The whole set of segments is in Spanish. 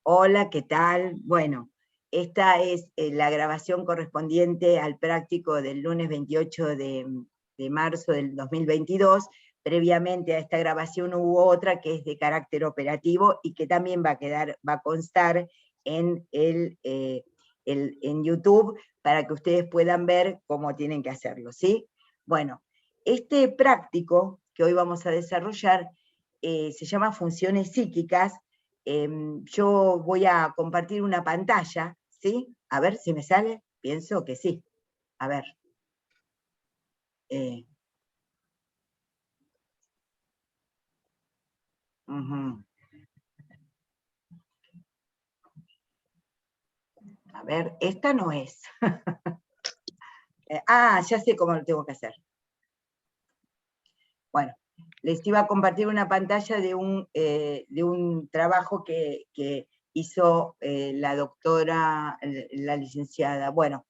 Hola, ¿qué tal? Bueno, esta es la grabación correspondiente al práctico del lunes 28 de marzo del 2022. Previamente a esta grabación hubo otra que es de carácter operativo y que también va a constar en en YouTube para que ustedes puedan ver cómo tienen que hacerlo, ¿sí? Bueno, este práctico que hoy vamos a desarrollar se llama funciones psíquicas. Yo voy a compartir una pantalla, ¿sí? A ver si me sale, pienso que sí. A ver. A ver, esta no es. Ya sé cómo lo tengo que hacer. Bueno, les iba a compartir una pantalla de un trabajo que hizo la doctora, la licenciada. Bueno,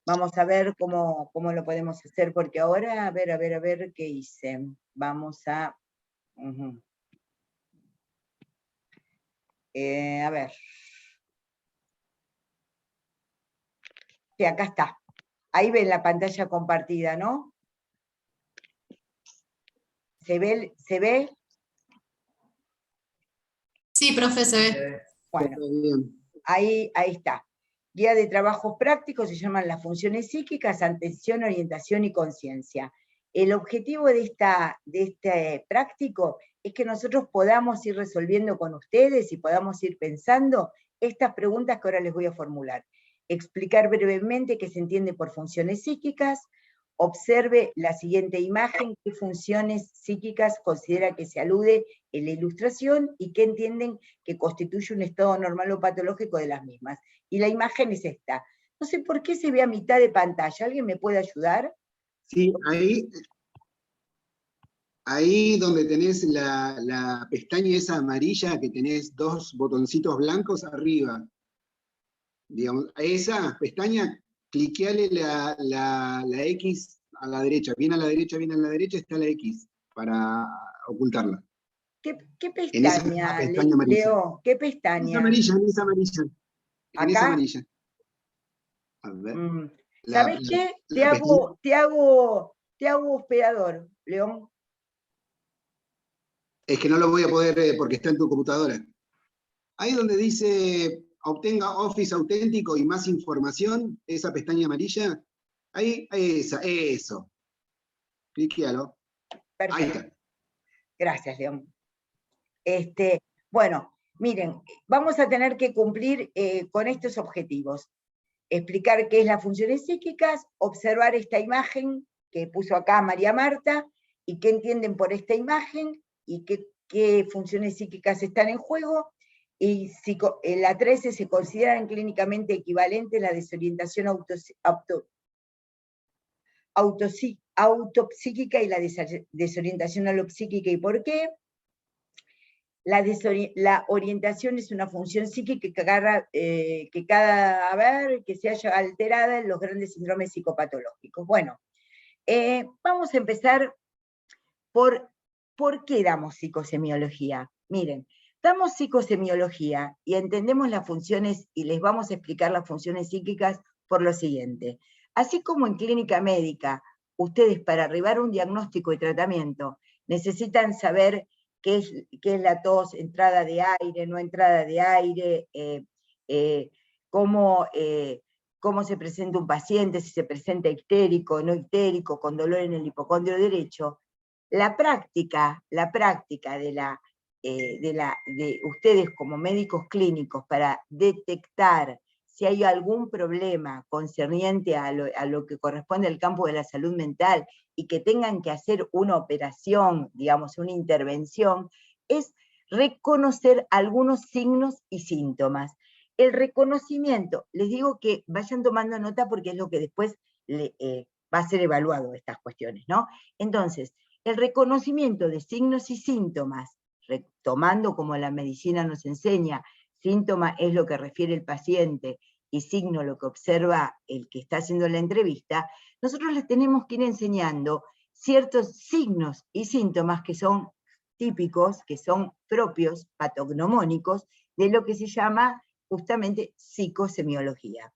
vamos a ver cómo lo podemos hacer, porque ahora, a ver qué hice. Vamos a... a ver. Sí, acá está. Ahí ven la pantalla compartida, ¿no? ¿Se ve? Sí, profe, se ve. Bueno, ahí está. Guía de trabajos prácticos, se llaman las funciones psíquicas, atención, orientación y conciencia. El objetivo de este práctico es que nosotros podamos ir resolviendo con ustedes y podamos ir pensando estas preguntas que ahora les voy a formular. Explicar brevemente qué se entiende por funciones psíquicas. Observe la siguiente imagen, qué funciones psíquicas considera que se alude en la ilustración y qué entienden que constituye un estado normal o patológico de las mismas. Y la imagen es esta. No sé por qué se ve a mitad de pantalla. ¿Alguien me puede ayudar? Sí, ahí donde tenés la pestaña esa amarilla, que tenés dos botoncitos blancos arriba. Digamos, a esa pestaña, cliqueale la X a la derecha. Bien a la derecha está la X para ocultarla. ¿Qué pestaña, pestaña amarilla. Leo? ¿Qué pestaña? En esa amarilla. ¿Acá? En esa amarilla. A ver. ¿Sabes qué? Te hago hospedador, León. Es que no lo voy a poder porque está en tu computadora. Ahí donde dice obtenga Office auténtico y más información, esa pestaña amarilla, ahí eso. Cliquealo. Perfecto. Ahí está. Gracias, León. Bueno, miren, vamos a tener que cumplir con estos objetivos. Explicar qué es las funciones psíquicas, observar esta imagen que puso acá María Marta, y qué entienden por esta imagen, y qué funciones psíquicas están en juego, y si la 13 se consideran clínicamente equivalentes la desorientación autopsíquica y la desorientación alopsíquica, y por qué. La orientación es una función psíquica que se haya alterada en los grandes síndromes psicopatológicos. Bueno, vamos a empezar por qué damos psicosemiología. Miren, damos psicosemiología y entendemos las funciones, y les vamos a explicar las funciones psíquicas por lo siguiente. Así como en clínica médica, ustedes para arribar a un diagnóstico y tratamiento necesitan saber qué es la tos, entrada de aire, no entrada de aire, cómo se presenta un paciente, si se presenta histérico, no histérico, con dolor en el hipocondrio derecho. La práctica de ustedes como médicos clínicos para detectar si hay algún problema concerniente a lo que corresponde al campo de la salud mental y que tengan que hacer una operación, digamos, una intervención, es reconocer algunos signos y síntomas. El reconocimiento, les digo que vayan tomando nota porque es lo que después va a ser evaluado estas cuestiones, ¿no? Entonces, el reconocimiento de signos y síntomas, tomando como la medicina nos enseña, síntoma es lo que refiere el paciente y signo lo que observa el que está haciendo la entrevista, nosotros les tenemos que ir enseñando ciertos signos y síntomas que son típicos, que son propios, patognomónicos, de lo que se llama justamente psicosemiología.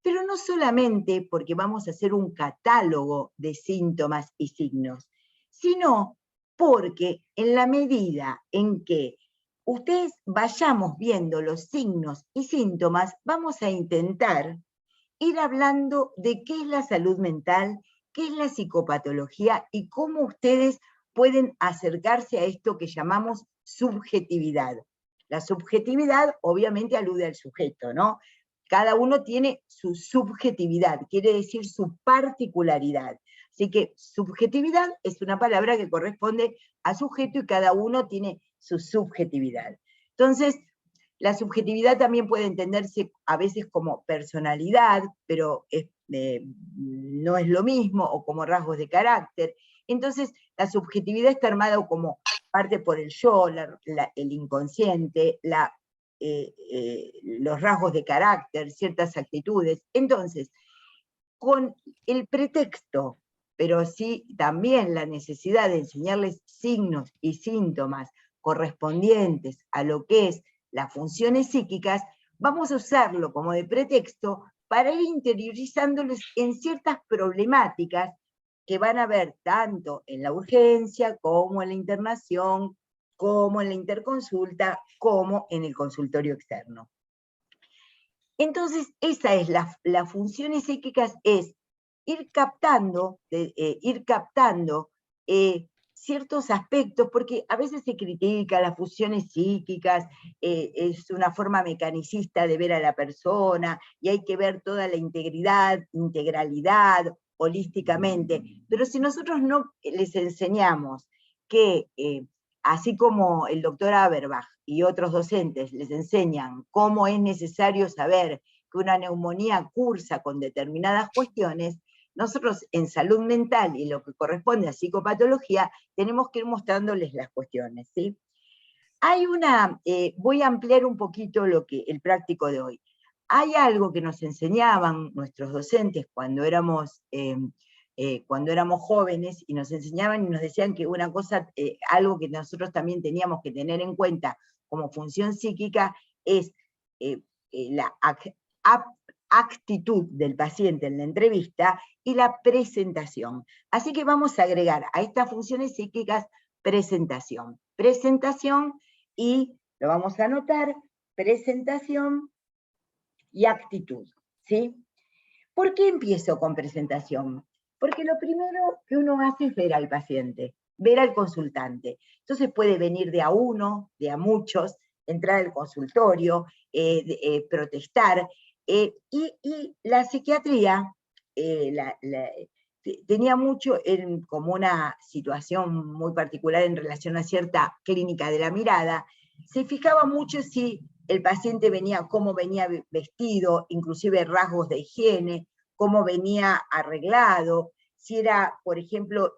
Pero no solamente porque vamos a hacer un catálogo de síntomas y signos, sino porque en la medida en que ustedes vayamos viendo los signos y síntomas, vamos a intentar ir hablando de qué es la salud mental, qué es la psicopatología y cómo ustedes pueden acercarse a esto que llamamos subjetividad. La subjetividad obviamente alude al sujeto, ¿no? Cada uno tiene su subjetividad, quiere decir su particularidad. Así que subjetividad es una palabra que corresponde a sujeto y cada uno tiene su subjetividad. Entonces, la subjetividad también puede entenderse a veces como personalidad, pero no es lo mismo, o como rasgos de carácter. Entonces, la subjetividad está armada como parte por el yo, el inconsciente, los rasgos de carácter, ciertas actitudes. Entonces, con el pretexto, pero sí también la necesidad de enseñarles signos y síntomas correspondientes a lo que es las funciones psíquicas, vamos a usarlo como de pretexto para ir interiorizándoles en ciertas problemáticas que van a ver tanto en la urgencia, como en la internación, como en la interconsulta, como en el consultorio externo. Entonces, esa es las funciones psíquicas, es ir captando ciertos aspectos, porque a veces se critica las funciones psíquicas, es una forma mecanicista de ver a la persona, y hay que ver toda la integralidad, holísticamente. Pero si nosotros no les enseñamos que, así como el doctor Aberbach y otros docentes les enseñan cómo es necesario saber que una neumonía cursa con determinadas cuestiones, nosotros en salud mental y lo que corresponde a psicopatología, tenemos que ir mostrándoles las cuestiones, ¿sí? Hay voy a ampliar un poquito el práctico de hoy. Hay algo que nos enseñaban nuestros docentes cuando éramos jóvenes, y nos enseñaban y nos decían que una cosa, algo que nosotros también teníamos que tener en cuenta como función psíquica, es la actitud del paciente en la entrevista y la presentación. Así que vamos a agregar a estas funciones psíquicas presentación. Presentación, y lo vamos a anotar, presentación y actitud, ¿sí? ¿Por qué empiezo con presentación? Porque lo primero que uno hace es ver al paciente, ver al consultante. Entonces puede venir de a uno, de a muchos, entrar al consultorio, protestar, y la psiquiatría tenía mucho como una situación muy particular en relación a cierta clínica de la mirada, se fijaba mucho si el paciente cómo venía vestido, inclusive rasgos de higiene, cómo venía arreglado, si era, por ejemplo,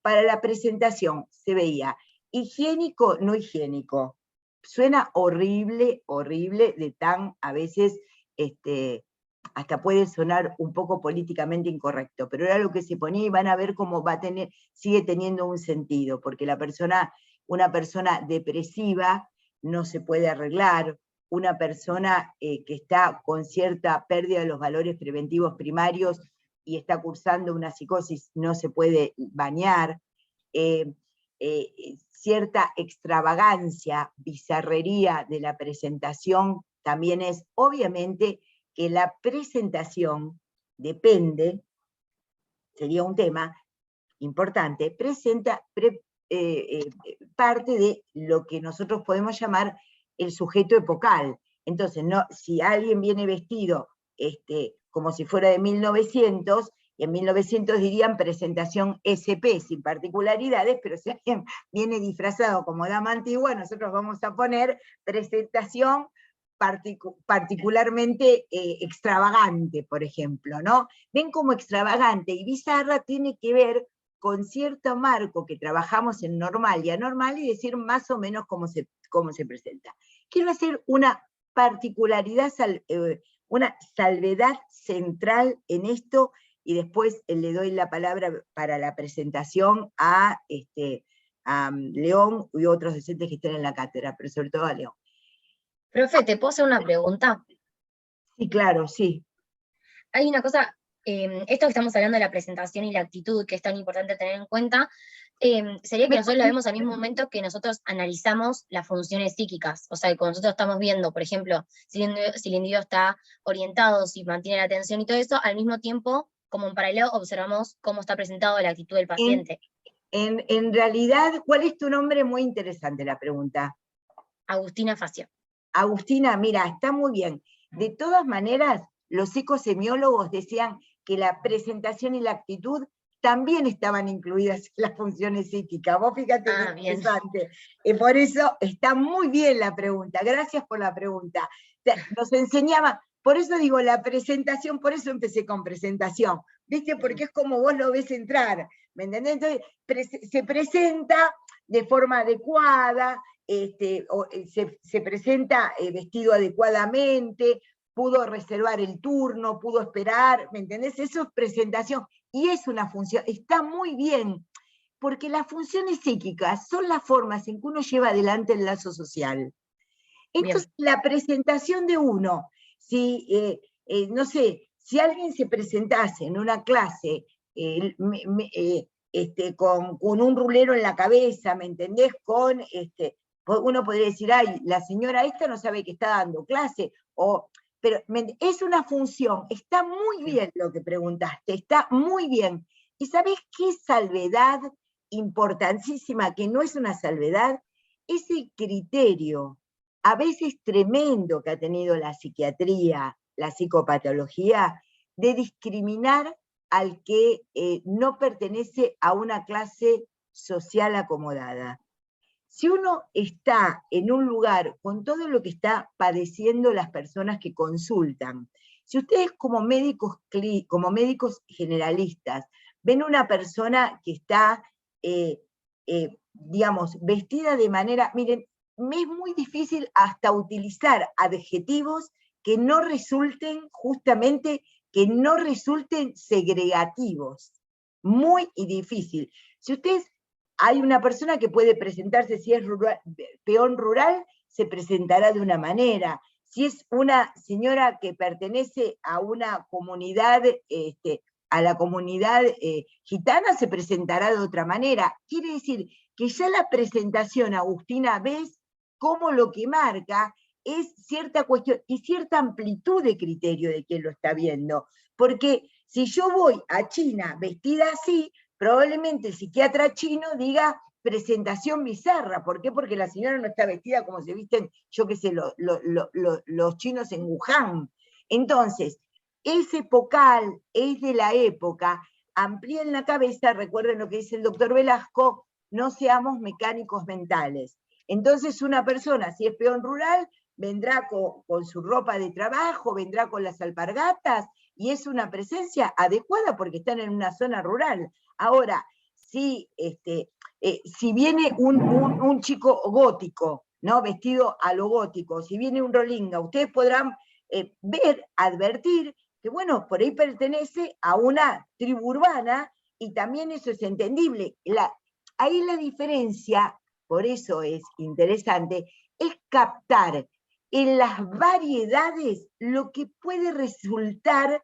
para la presentación se veía higiénico, no higiénico. Suena horrible, horrible, de tan, a veces, hasta puede sonar un poco políticamente incorrecto, pero era lo que se ponía, y van a ver cómo sigue teniendo un sentido, porque una persona depresiva no se puede arreglar, una persona que está con cierta pérdida de los valores preventivos primarios y está cursando una psicosis no se puede bañar, cierta extravagancia, bizarrería de la presentación también es, obviamente, que la presentación depende, sería un tema importante, parte de lo que nosotros podemos llamar el sujeto epocal. Entonces, si alguien viene vestido como si fuera de 1900, y en 1900 dirían presentación SP, sin particularidades, pero si alguien viene disfrazado como dama antigua, nosotros vamos a poner presentación particularmente extravagante, por ejemplo, ¿no? Ven como extravagante y bizarra tiene que ver con cierto marco que trabajamos en normal y anormal, y decir más o menos cómo se presenta. Quiero hacer una particularidad, una salvedad central en esto, y después le doy la palabra para la presentación a León y otros docentes que estén en la cátedra, pero sobre todo a León. Profe, ¿te puedo hacer una pregunta? Sí, claro, sí. Hay una cosa, esto que estamos hablando de la presentación y la actitud, que es tan importante tener en cuenta, sería que nosotros lo vemos al mismo momento que nosotros analizamos las funciones psíquicas. O sea, que cuando nosotros estamos viendo, por ejemplo, si el individuo está orientado, si mantiene la atención y todo eso, al mismo tiempo, como en paralelo, observamos cómo está presentado la actitud del En, paciente. en realidad, ¿cuál es tu nombre? Muy interesante la pregunta. Agustina Facio. Agustina, mira, está muy bien. De todas maneras, los psicosemiólogos decían que la presentación y la actitud también estaban incluidas en las funciones psíquicas. Vos fíjate qué Bien. interesante. Por eso está muy bien la pregunta. Gracias por la pregunta. Nos enseñaba, por eso digo la presentación, por eso empecé con presentación, ¿viste? Porque es como vos lo ves entrar, ¿me entendés? Entonces, se presenta de forma adecuada, se presenta vestido adecuadamente, pudo reservar el turno, pudo esperar, ¿me entendés? Eso es presentación, y es una función, está muy bien, porque las funciones psíquicas son las formas en que uno lleva adelante el lazo social. Entonces, la presentación de uno, si, no sé, si alguien se presentase en una clase con un rulero en la cabeza, ¿me entendés? Uno podría decir, ay, la señora esta no sabe que está dando clase, pero es una función, está muy bien lo que preguntaste, está muy bien. ¿Y sabés qué salvedad importantísima, que no es una salvedad? Ese criterio, a veces tremendo, que ha tenido la psiquiatría, la psicopatología, de discriminar al que no pertenece a una clase social acomodada. Si uno está en un lugar con todo lo que está padeciendo las personas que consultan, si ustedes como médicos generalistas ven una persona que está, digamos, vestida de manera, miren, me es muy difícil hasta utilizar adjetivos que no resulten justamente, que no resulten segregativos. Muy difícil. Si ustedes, hay una persona que puede presentarse, si es peón rural, se presentará de una manera. Si es una señora que pertenece a una comunidad, a la comunidad gitana, se presentará de otra manera. Quiere decir que ya la presentación, Agustina, ves cómo lo que marca es cierta cuestión y cierta amplitud de criterio de quien lo está viendo. Porque si yo voy a China vestida así, probablemente el psiquiatra chino diga presentación bizarra. ¿Por qué? Porque la señora no está vestida como se visten, yo qué sé, los chinos en Wuhan. Entonces, es epocal, es de la época, amplíen la cabeza, recuerden lo que dice el doctor Velasco, no seamos mecánicos mentales. Entonces una persona, si es peón rural, vendrá con su ropa de trabajo, vendrá con las alpargatas, y es una presencia adecuada porque están en una zona rural. Ahora, si viene un chico gótico, ¿no? Vestido a lo gótico, si viene un rolinga, ustedes podrán ver, advertir, que bueno, por ahí pertenece a una tribu urbana, y también eso es entendible. Ahí la diferencia, por eso es interesante, es captar en las variedades lo que puede resultar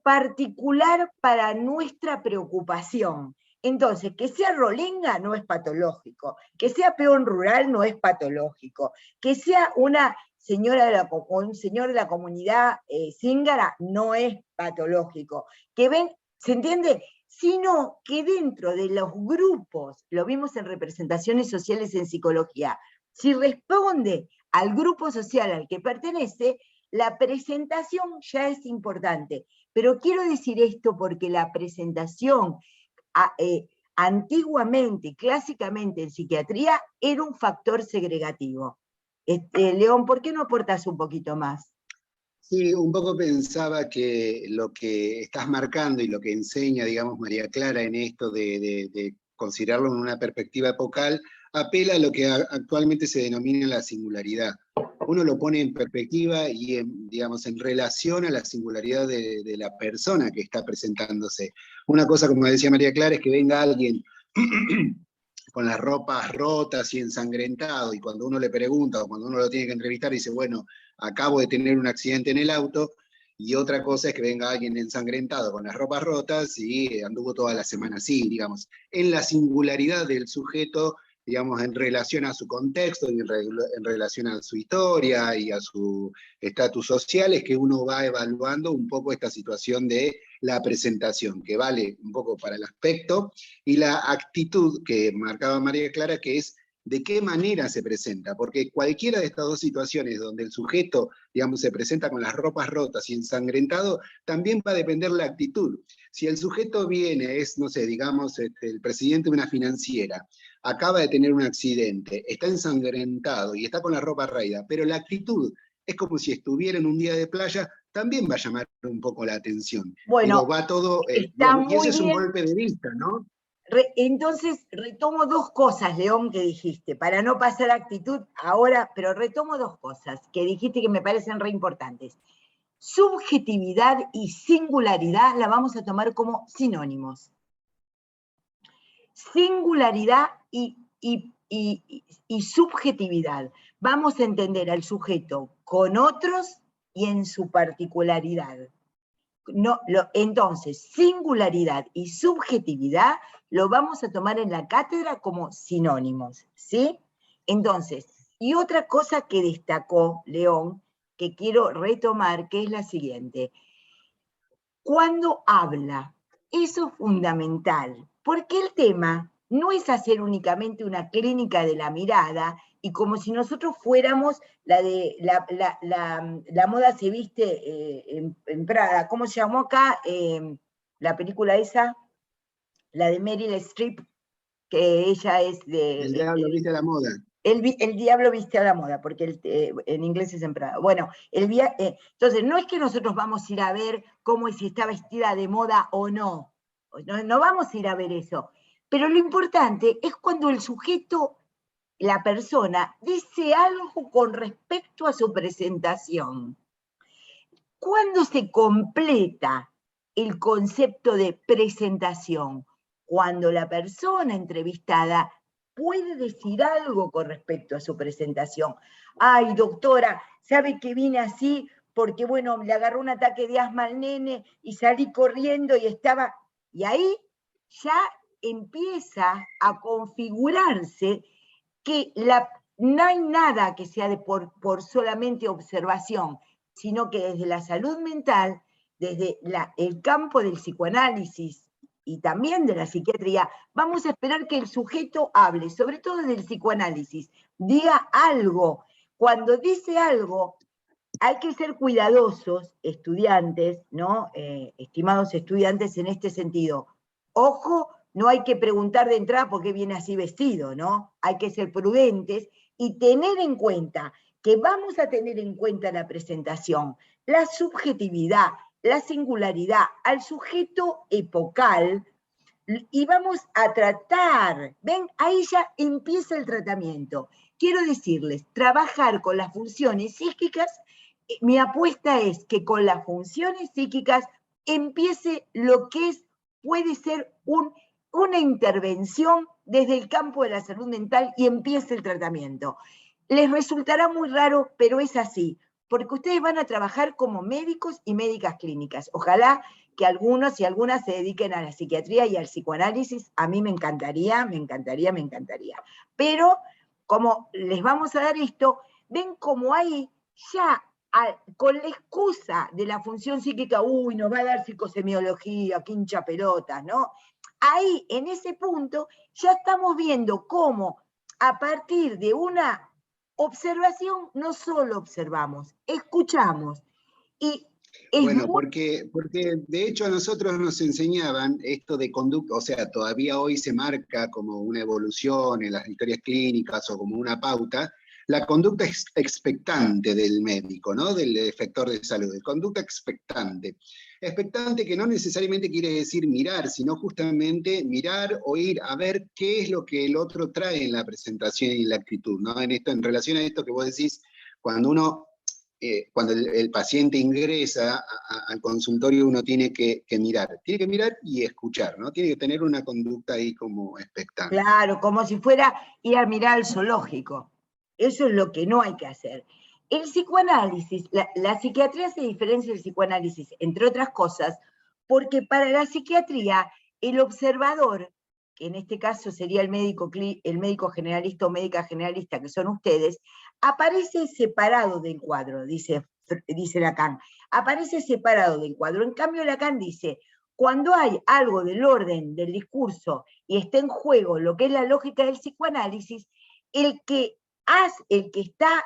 particular para nuestra preocupación. Entonces, que sea rolinga no es patológico, que sea peón rural no es patológico, que sea una señora un señor de la comunidad zíngara no es patológico. Que ven, ¿se entiende? Sino que dentro de los grupos, lo vimos en representaciones sociales en psicología, si responde al grupo social al que pertenece, la presentación ya es importante. Pero quiero decir esto porque la presentación antiguamente, clásicamente en psiquiatría, era un factor segregativo. León, ¿por qué no aportas un poquito más? Sí, un poco pensaba que lo que estás marcando y lo que enseña, digamos, María Clara en esto de considerarlo en una perspectiva epocal, apela a lo que actualmente se denomina la singularidad. Uno lo pone en perspectiva y, digamos, en relación a la singularidad de la persona que está presentándose. Una cosa, como decía María Clara, es que venga alguien con las ropas rotas y ensangrentado, y cuando uno le pregunta o cuando uno lo tiene que entrevistar, dice, bueno, acabo de tener un accidente en el auto, y otra cosa es que venga alguien ensangrentado con las ropas rotas y anduvo toda la semana así, digamos. En la singularidad del sujeto, digamos, en relación a su contexto, y en relación a su historia y a su estatus social, es que uno va evaluando un poco esta situación de la presentación, que vale un poco para el aspecto, y la actitud que marcaba María Clara, que es de qué manera se presenta, porque cualquiera de estas dos situaciones donde el sujeto, digamos, se presenta con las ropas rotas y ensangrentado, también va a depender la actitud. Si el sujeto viene, es, no sé, digamos, el presidente de una financiera, acaba de tener un accidente, está ensangrentado y está con la ropa raída, pero la actitud es como si estuviera en un día de playa, también va a llamar un poco la atención. Bueno, Digo, va todo, está digamos, y muy ese es un bien. golpe de vista, ¿no? Entonces, retomo dos cosas, León, que dijiste, para no pasar a actitud ahora, pero retomo dos cosas que dijiste que me parecen re importantes. Subjetividad y singularidad la vamos a tomar como sinónimos. Singularidad y subjetividad. Vamos a entender al sujeto con otros y en su particularidad. No, entonces, singularidad y subjetividad lo vamos a tomar en la cátedra como sinónimos, ¿sí? Entonces, y otra cosa que destacó León, que quiero retomar, que es la siguiente. Cuando habla, eso es fundamental, porque el tema no es hacer únicamente una clínica de la mirada, y como si nosotros fuéramos la moda se viste en Prada. ¿Cómo se llamó acá la película esa? La de Meryl Streep, que ella es El diablo viste a la moda. El diablo viste a la moda, porque en inglés es en Prada. Bueno, entonces no es que nosotros vamos a ir a ver cómo si está vestida de moda o no. No vamos a ir a ver eso. Pero lo importante es cuando el sujeto, la persona, dice algo con respecto a su presentación. ¿Cuándo se completa el concepto de presentación? Cuando la persona entrevistada puede decir algo con respecto a su presentación. Ay, doctora, ¿sabe que vine así? Porque, bueno, le agarró un ataque de asma al nene y salí corriendo y estaba... Y ahí ya empieza a configurarse que no hay nada que sea por solamente observación, sino que desde la salud mental, desde el campo del psicoanálisis y también de la psiquiatría, vamos a esperar que el sujeto hable, sobre todo del psicoanálisis, diga algo. Cuando dice algo, hay que ser cuidadosos, estudiantes, ¿no? Estimados estudiantes, en este sentido. Ojo, no hay que preguntar de entrada por qué viene así vestido, ¿no? Hay que ser prudentes y tener en cuenta que vamos a tener en cuenta la presentación, la subjetividad, la singularidad, al sujeto epocal, y vamos a tratar, ven, ahí ya empieza el tratamiento. Quiero decirles, trabajar con las funciones psíquicas, mi apuesta es que con las funciones psíquicas empiece lo que puede ser una intervención desde el campo de la salud mental y empiece el tratamiento. Les resultará muy raro, pero es así, porque ustedes van a trabajar como médicos y médicas clínicas. Ojalá que algunos y algunas se dediquen a la psiquiatría y al psicoanálisis. A mí me encantaría, me encantaría, me encantaría. Pero como les vamos a dar esto, ven como ahí ya con la excusa de la función psíquica, uy, nos va a dar psicosemiología, qué hincha pelotas, ¿no? Ahí, en ese punto, ya estamos viendo cómo a partir de una observación no solo observamos, escuchamos. Y bueno, porque de hecho a nosotros nos enseñaban esto de conducta, o sea, todavía hoy se marca como una evolución en las historias clínicas o como una pauta, la conducta expectante del médico, ¿no? Del efector de salud, conducta expectante. Expectante que no necesariamente quiere decir mirar, sino justamente mirar, oír, a ver qué es lo que el otro trae en la presentación y en la actitud, ¿no? En relación a esto que vos decís, cuando uno cuando el paciente ingresa al consultorio, uno tiene que mirar y escuchar, ¿no? Tiene que tener una conducta ahí como expectante. Claro, como si fuera ir a mirar al zoológico. Eso es lo que no hay que hacer. El psicoanálisis, la psiquiatría se diferencia del psicoanálisis, entre otras cosas, porque para la psiquiatría el observador, que en este caso sería el médico generalista o médica generalista, que son ustedes, aparece separado del cuadro, dice Lacan. Aparece separado del cuadro. En cambio, Lacan dice, cuando hay algo del orden del discurso y está en juego lo que es la lógica del psicoanálisis, el que está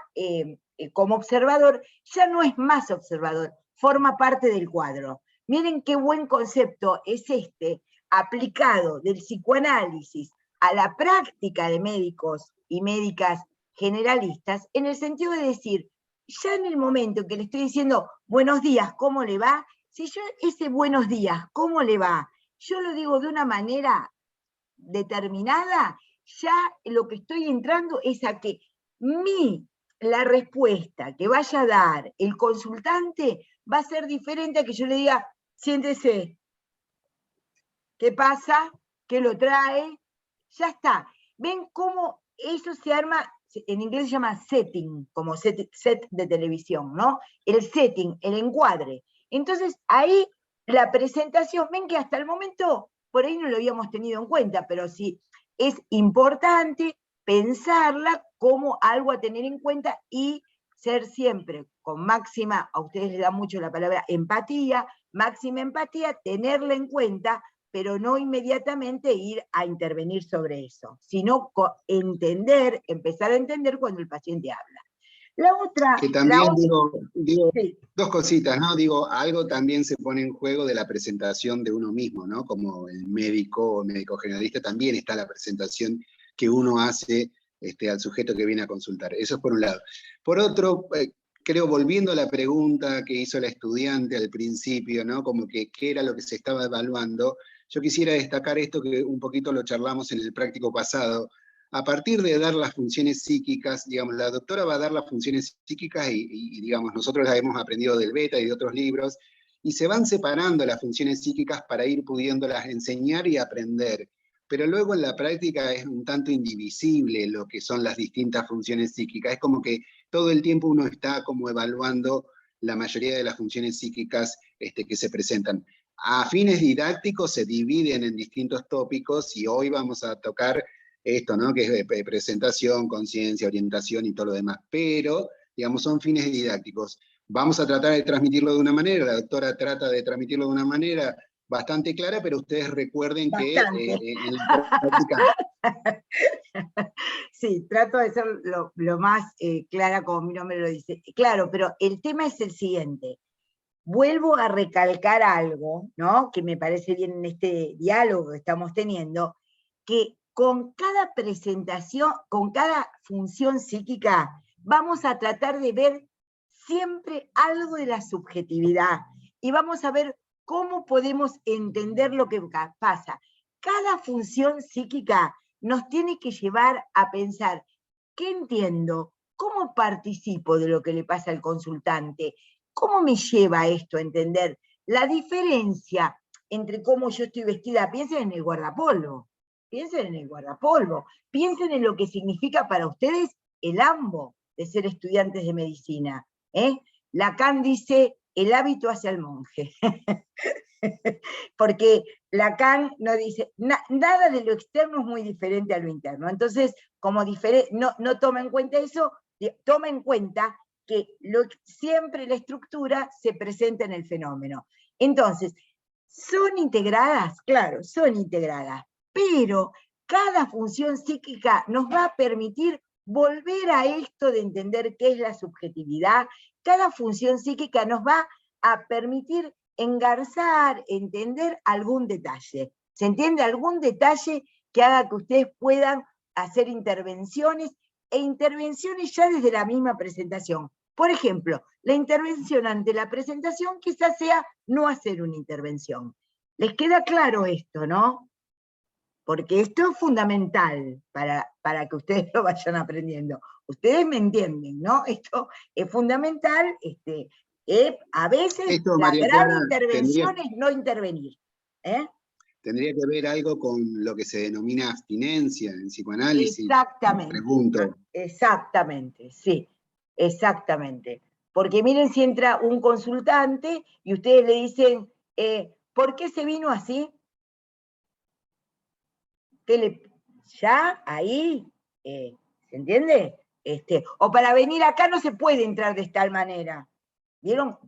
como observador ya no es más observador, forma parte del cuadro. Miren qué buen concepto es este, aplicado del psicoanálisis a la práctica de médicos y médicas generalistas, en el sentido de decir, ya en el momento en que le estoy diciendo, buenos días, ¿cómo le va? Si yo ese buenos días, ¿cómo le va? Yo lo digo de una manera determinada, ya lo que estoy entrando es a que la respuesta que vaya a dar el consultante va a ser diferente a que yo le diga, siéntese, ¿qué pasa? ¿Qué lo trae? Ya está. ¿Ven cómo eso se arma? En inglés se llama setting, como set de televisión, ¿no? El setting, el encuadre. Entonces, ahí la presentación, ven que hasta el momento, por ahí no lo habíamos tenido en cuenta, pero sí es importante pensarla como algo a tener en cuenta y ser siempre con máxima, a ustedes les da mucho la palabra empatía, máxima empatía, tenerla en cuenta, pero no inmediatamente ir a intervenir sobre eso, sino empezar a entender cuando el paciente habla. La otra... Que también digo sí. Dos cositas, ¿no? Digo, algo también se pone en juego de la presentación de uno mismo, ¿no? Como el médico o médico generalista, también está la presentación que uno hace al sujeto que viene a consultar. Eso es por un lado. Por otro, creo, volviendo a la pregunta que hizo la estudiante al principio, ¿no? Como que qué era lo que se estaba evaluando, yo quisiera destacar esto que un poquito lo charlamos en el práctico pasado. A partir de dar las funciones psíquicas, digamos, la doctora va a dar las funciones psíquicas y digamos, nosotros las hemos aprendido del Beta y de otros libros, y se van separando las funciones psíquicas para ir pudiéndolas enseñar y aprender. Pero luego en la práctica es un tanto indivisible lo que son las distintas funciones psíquicas. Es como que todo el tiempo uno está como evaluando la mayoría de las funciones psíquicas que se presentan. A fines didácticos se dividen en distintos tópicos y hoy vamos a tocar esto, ¿no? Que es presentación, conciencia, orientación y todo lo demás. Pero, digamos, son fines didácticos. Vamos a tratar de transmitirlo de una manera, la doctora trata de transmitirlo de una manera bastante clara, pero ustedes recuerden bastante. Que en la práctica... Sí, trato de ser lo más clara como mi nombre lo dice. Claro, pero el tema es el siguiente. Vuelvo a recalcar algo, ¿no? Que me parece bien en este diálogo que estamos teniendo, que con cada presentación, con cada función psíquica, vamos a tratar de ver siempre algo de la subjetividad y vamos a ver cómo podemos entender lo que pasa. Cada función psíquica nos tiene que llevar a pensar, ¿qué entiendo? ¿Cómo participo de lo que le pasa al consultante? ¿Cómo me lleva esto a entender la diferencia entre cómo yo estoy vestida? Piensen en el guardapolvo, piensen en el guardapolvo, piensen en lo que significa para ustedes el AMBO de ser estudiantes de medicina. Lacan dice, el hábito hacia el monje. Porque Lacan no dice, nada de lo externo es muy diferente a lo interno. Entonces, como no toma en cuenta eso, toma en cuenta que siempre la estructura se presenta en el fenómeno. Entonces, ¿son integradas? Claro, son integradas, pero cada función psíquica nos va a permitir volver a esto de entender qué es la subjetividad. Cada función psíquica nos va a permitir engarzar, entender algún detalle. ¿Se entiende? Algún detalle que haga que ustedes puedan hacer intervenciones, e intervenciones ya desde la misma presentación. Por ejemplo, la intervención ante la presentación quizás sea no hacer una intervención. ¿Les queda claro esto, no? Porque esto es fundamental para que ustedes lo vayan aprendiendo. Ustedes me entienden, ¿no? Esto es fundamental, a veces Esto, la María gran Clara, intervención es no intervenir. tendría que ver algo con lo que se denomina abstinencia en psicoanálisis. Exactamente. Pregunto. Exactamente, sí, exactamente. Porque miren si entra un consultante y ustedes le dicen, ¿por qué se vino así? Ya, ahí, ¿se entiende? O para venir acá no se puede entrar de tal manera. ¿Vieron?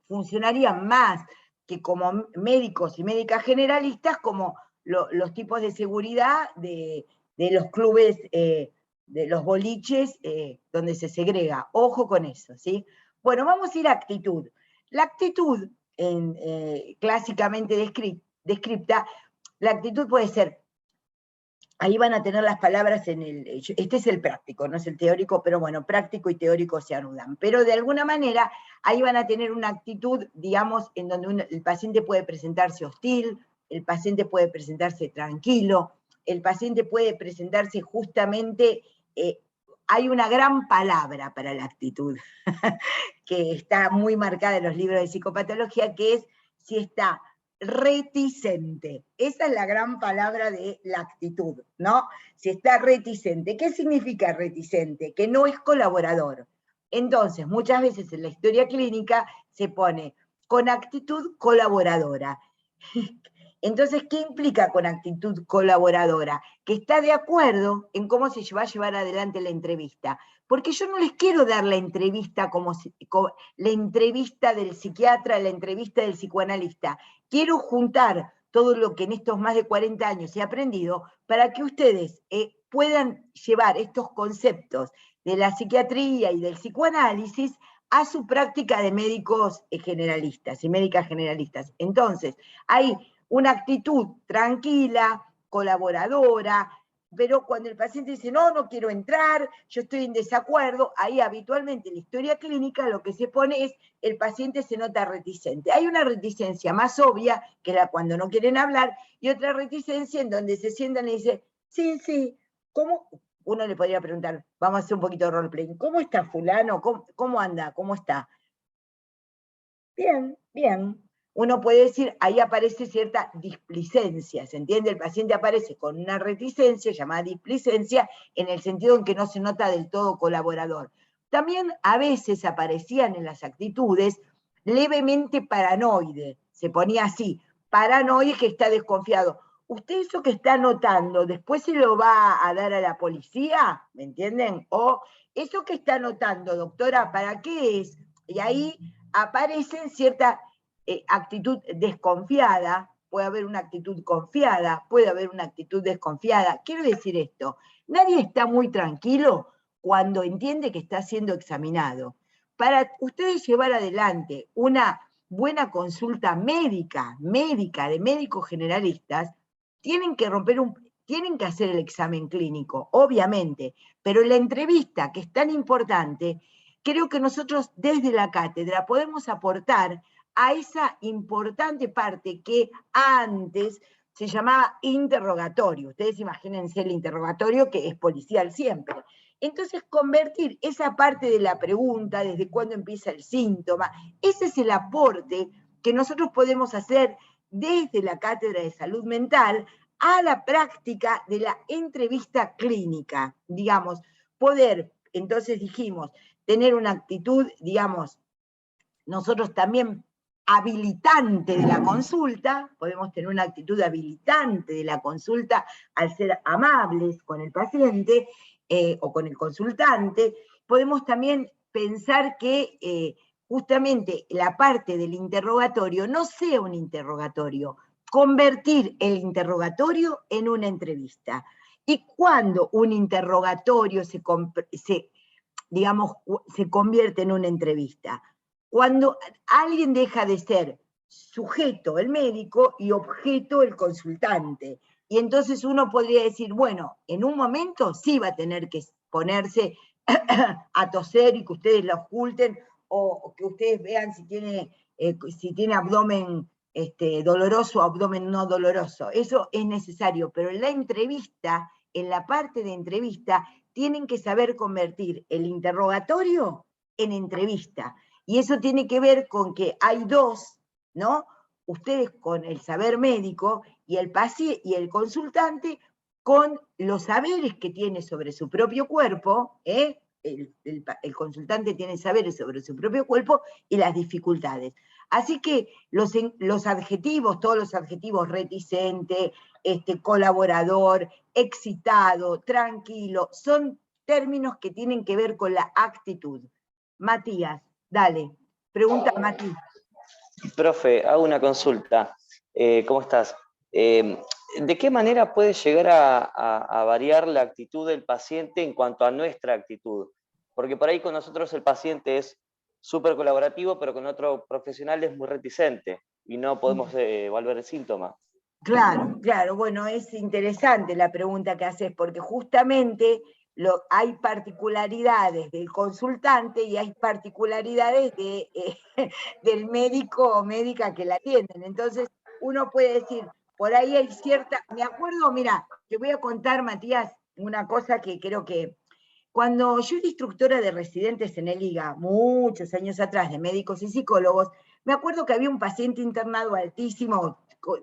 Funcionaría más que como médicos y médicas generalistas, como los tipos de seguridad de los clubes, de los boliches, donde se segrega. Ojo con eso, ¿sí? Bueno, vamos a ir a actitud. La actitud, clásicamente descripta, la actitud puede ser, ahí van a tener las palabras este es el práctico, no es el teórico, pero bueno, práctico y teórico se anudan. Pero de alguna manera, ahí van a tener una actitud, digamos, en donde el paciente puede presentarse hostil, el paciente puede presentarse tranquilo, el paciente puede presentarse justamente, hay una gran palabra para la actitud, que está muy marcada en los libros de psicopatología, que es si está reticente. Esa es la gran palabra de la actitud, ¿no? Si está reticente. ¿Qué significa reticente? Que no es colaborador. Entonces, muchas veces en la historia clínica se pone con actitud colaboradora. Entonces, ¿qué implica con actitud colaboradora? Que está de acuerdo en cómo se va a llevar adelante la entrevista. Porque yo no les quiero dar la entrevista como la entrevista del psiquiatra, la entrevista del psicoanalista. Quiero juntar todo lo que en estos más de 40 años he aprendido para que ustedes puedan llevar estos conceptos de la psiquiatría y del psicoanálisis a su práctica de médicos generalistas y médicas generalistas. Entonces, hay una actitud tranquila, colaboradora, pero cuando el paciente dice, no, no quiero entrar, yo estoy en desacuerdo, ahí habitualmente en la historia clínica lo que se pone es, el paciente se nota reticente. Hay una reticencia más obvia, que es la cuando no quieren hablar, y otra reticencia en donde se sientan y dicen, sí, sí, ¿cómo? Uno le podría preguntar, vamos a hacer un poquito de roleplay, ¿cómo está fulano? ¿Cómo anda? ¿Cómo está? Bien, bien. Uno puede decir, ahí aparece cierta displicencia, ¿se entiende? El paciente aparece con una reticencia llamada displicencia, en el sentido en que no se nota del todo colaborador. También a veces aparecían en las actitudes levemente paranoide, se ponía así, paranoide que está desconfiado. ¿Usted eso que está notando, después se lo va a dar a la policía? ¿Me entienden? O eso que está notando, doctora, ¿para qué es? Y ahí aparece cierta actitud desconfiada, puede haber una actitud confiada, puede haber una actitud desconfiada. Quiero decir esto, nadie está muy tranquilo cuando entiende que está siendo examinado. Para ustedes llevar adelante una buena consulta médica de médicos generalistas, tienen que hacer el examen clínico, obviamente, pero la entrevista, que es tan importante, creo que nosotros desde la cátedra podemos aportar a esa importante parte que antes se llamaba interrogatorio. Ustedes imagínense el interrogatorio, que es policial siempre. Entonces, convertir esa parte de la pregunta, desde cuándo empieza el síntoma, ese es el aporte que nosotros podemos hacer desde la Cátedra de Salud Mental a la práctica de la entrevista clínica. Digamos, poder, entonces dijimos, tener una actitud, digamos, nosotros también habilitante de la consulta, podemos tener una actitud habilitante de la consulta al ser amables con el paciente o con el consultante. Podemos también pensar que justamente la parte del interrogatorio no sea un interrogatorio, convertir el interrogatorio en una entrevista. Y cuando un interrogatorio se convierte en una entrevista, cuando alguien deja de ser sujeto el médico y objeto el consultante. Y entonces uno podría decir, bueno, en un momento sí va a tener que ponerse a toser y que ustedes lo oculten, o que ustedes vean si tiene abdomen doloroso o abdomen no doloroso. Eso es necesario, pero en la entrevista, en la parte de entrevista, tienen que saber convertir el interrogatorio en entrevista. Y eso tiene que ver con que hay dos, ¿no? Ustedes con el saber médico y el consultante con los saberes que tiene sobre su propio cuerpo, el consultante tiene saberes sobre su propio cuerpo y las dificultades. Así que los adjetivos, todos los adjetivos, reticente, colaborador, excitado, tranquilo, son términos que tienen que ver con la actitud. Matías, dale, pregunta Mati. Profe, hago una consulta. ¿Cómo estás? ¿De qué manera puede llegar a variar la actitud del paciente en cuanto a nuestra actitud? Porque por ahí con nosotros el paciente es súper colaborativo, pero con otro profesional es muy reticente y no podemos evaluar el síntoma. Claro, claro, bueno, es interesante la pregunta que haces, porque justamente hay particularidades del consultante y hay particularidades del médico o médica que la atienden. Entonces, uno puede decir, por ahí hay cierta... Me acuerdo, mira, te voy a contar, Matías, una cosa que creo que... Cuando yo era instructora de residentes en el IGA, muchos años atrás, de médicos y psicólogos, me acuerdo que había un paciente internado altísimo,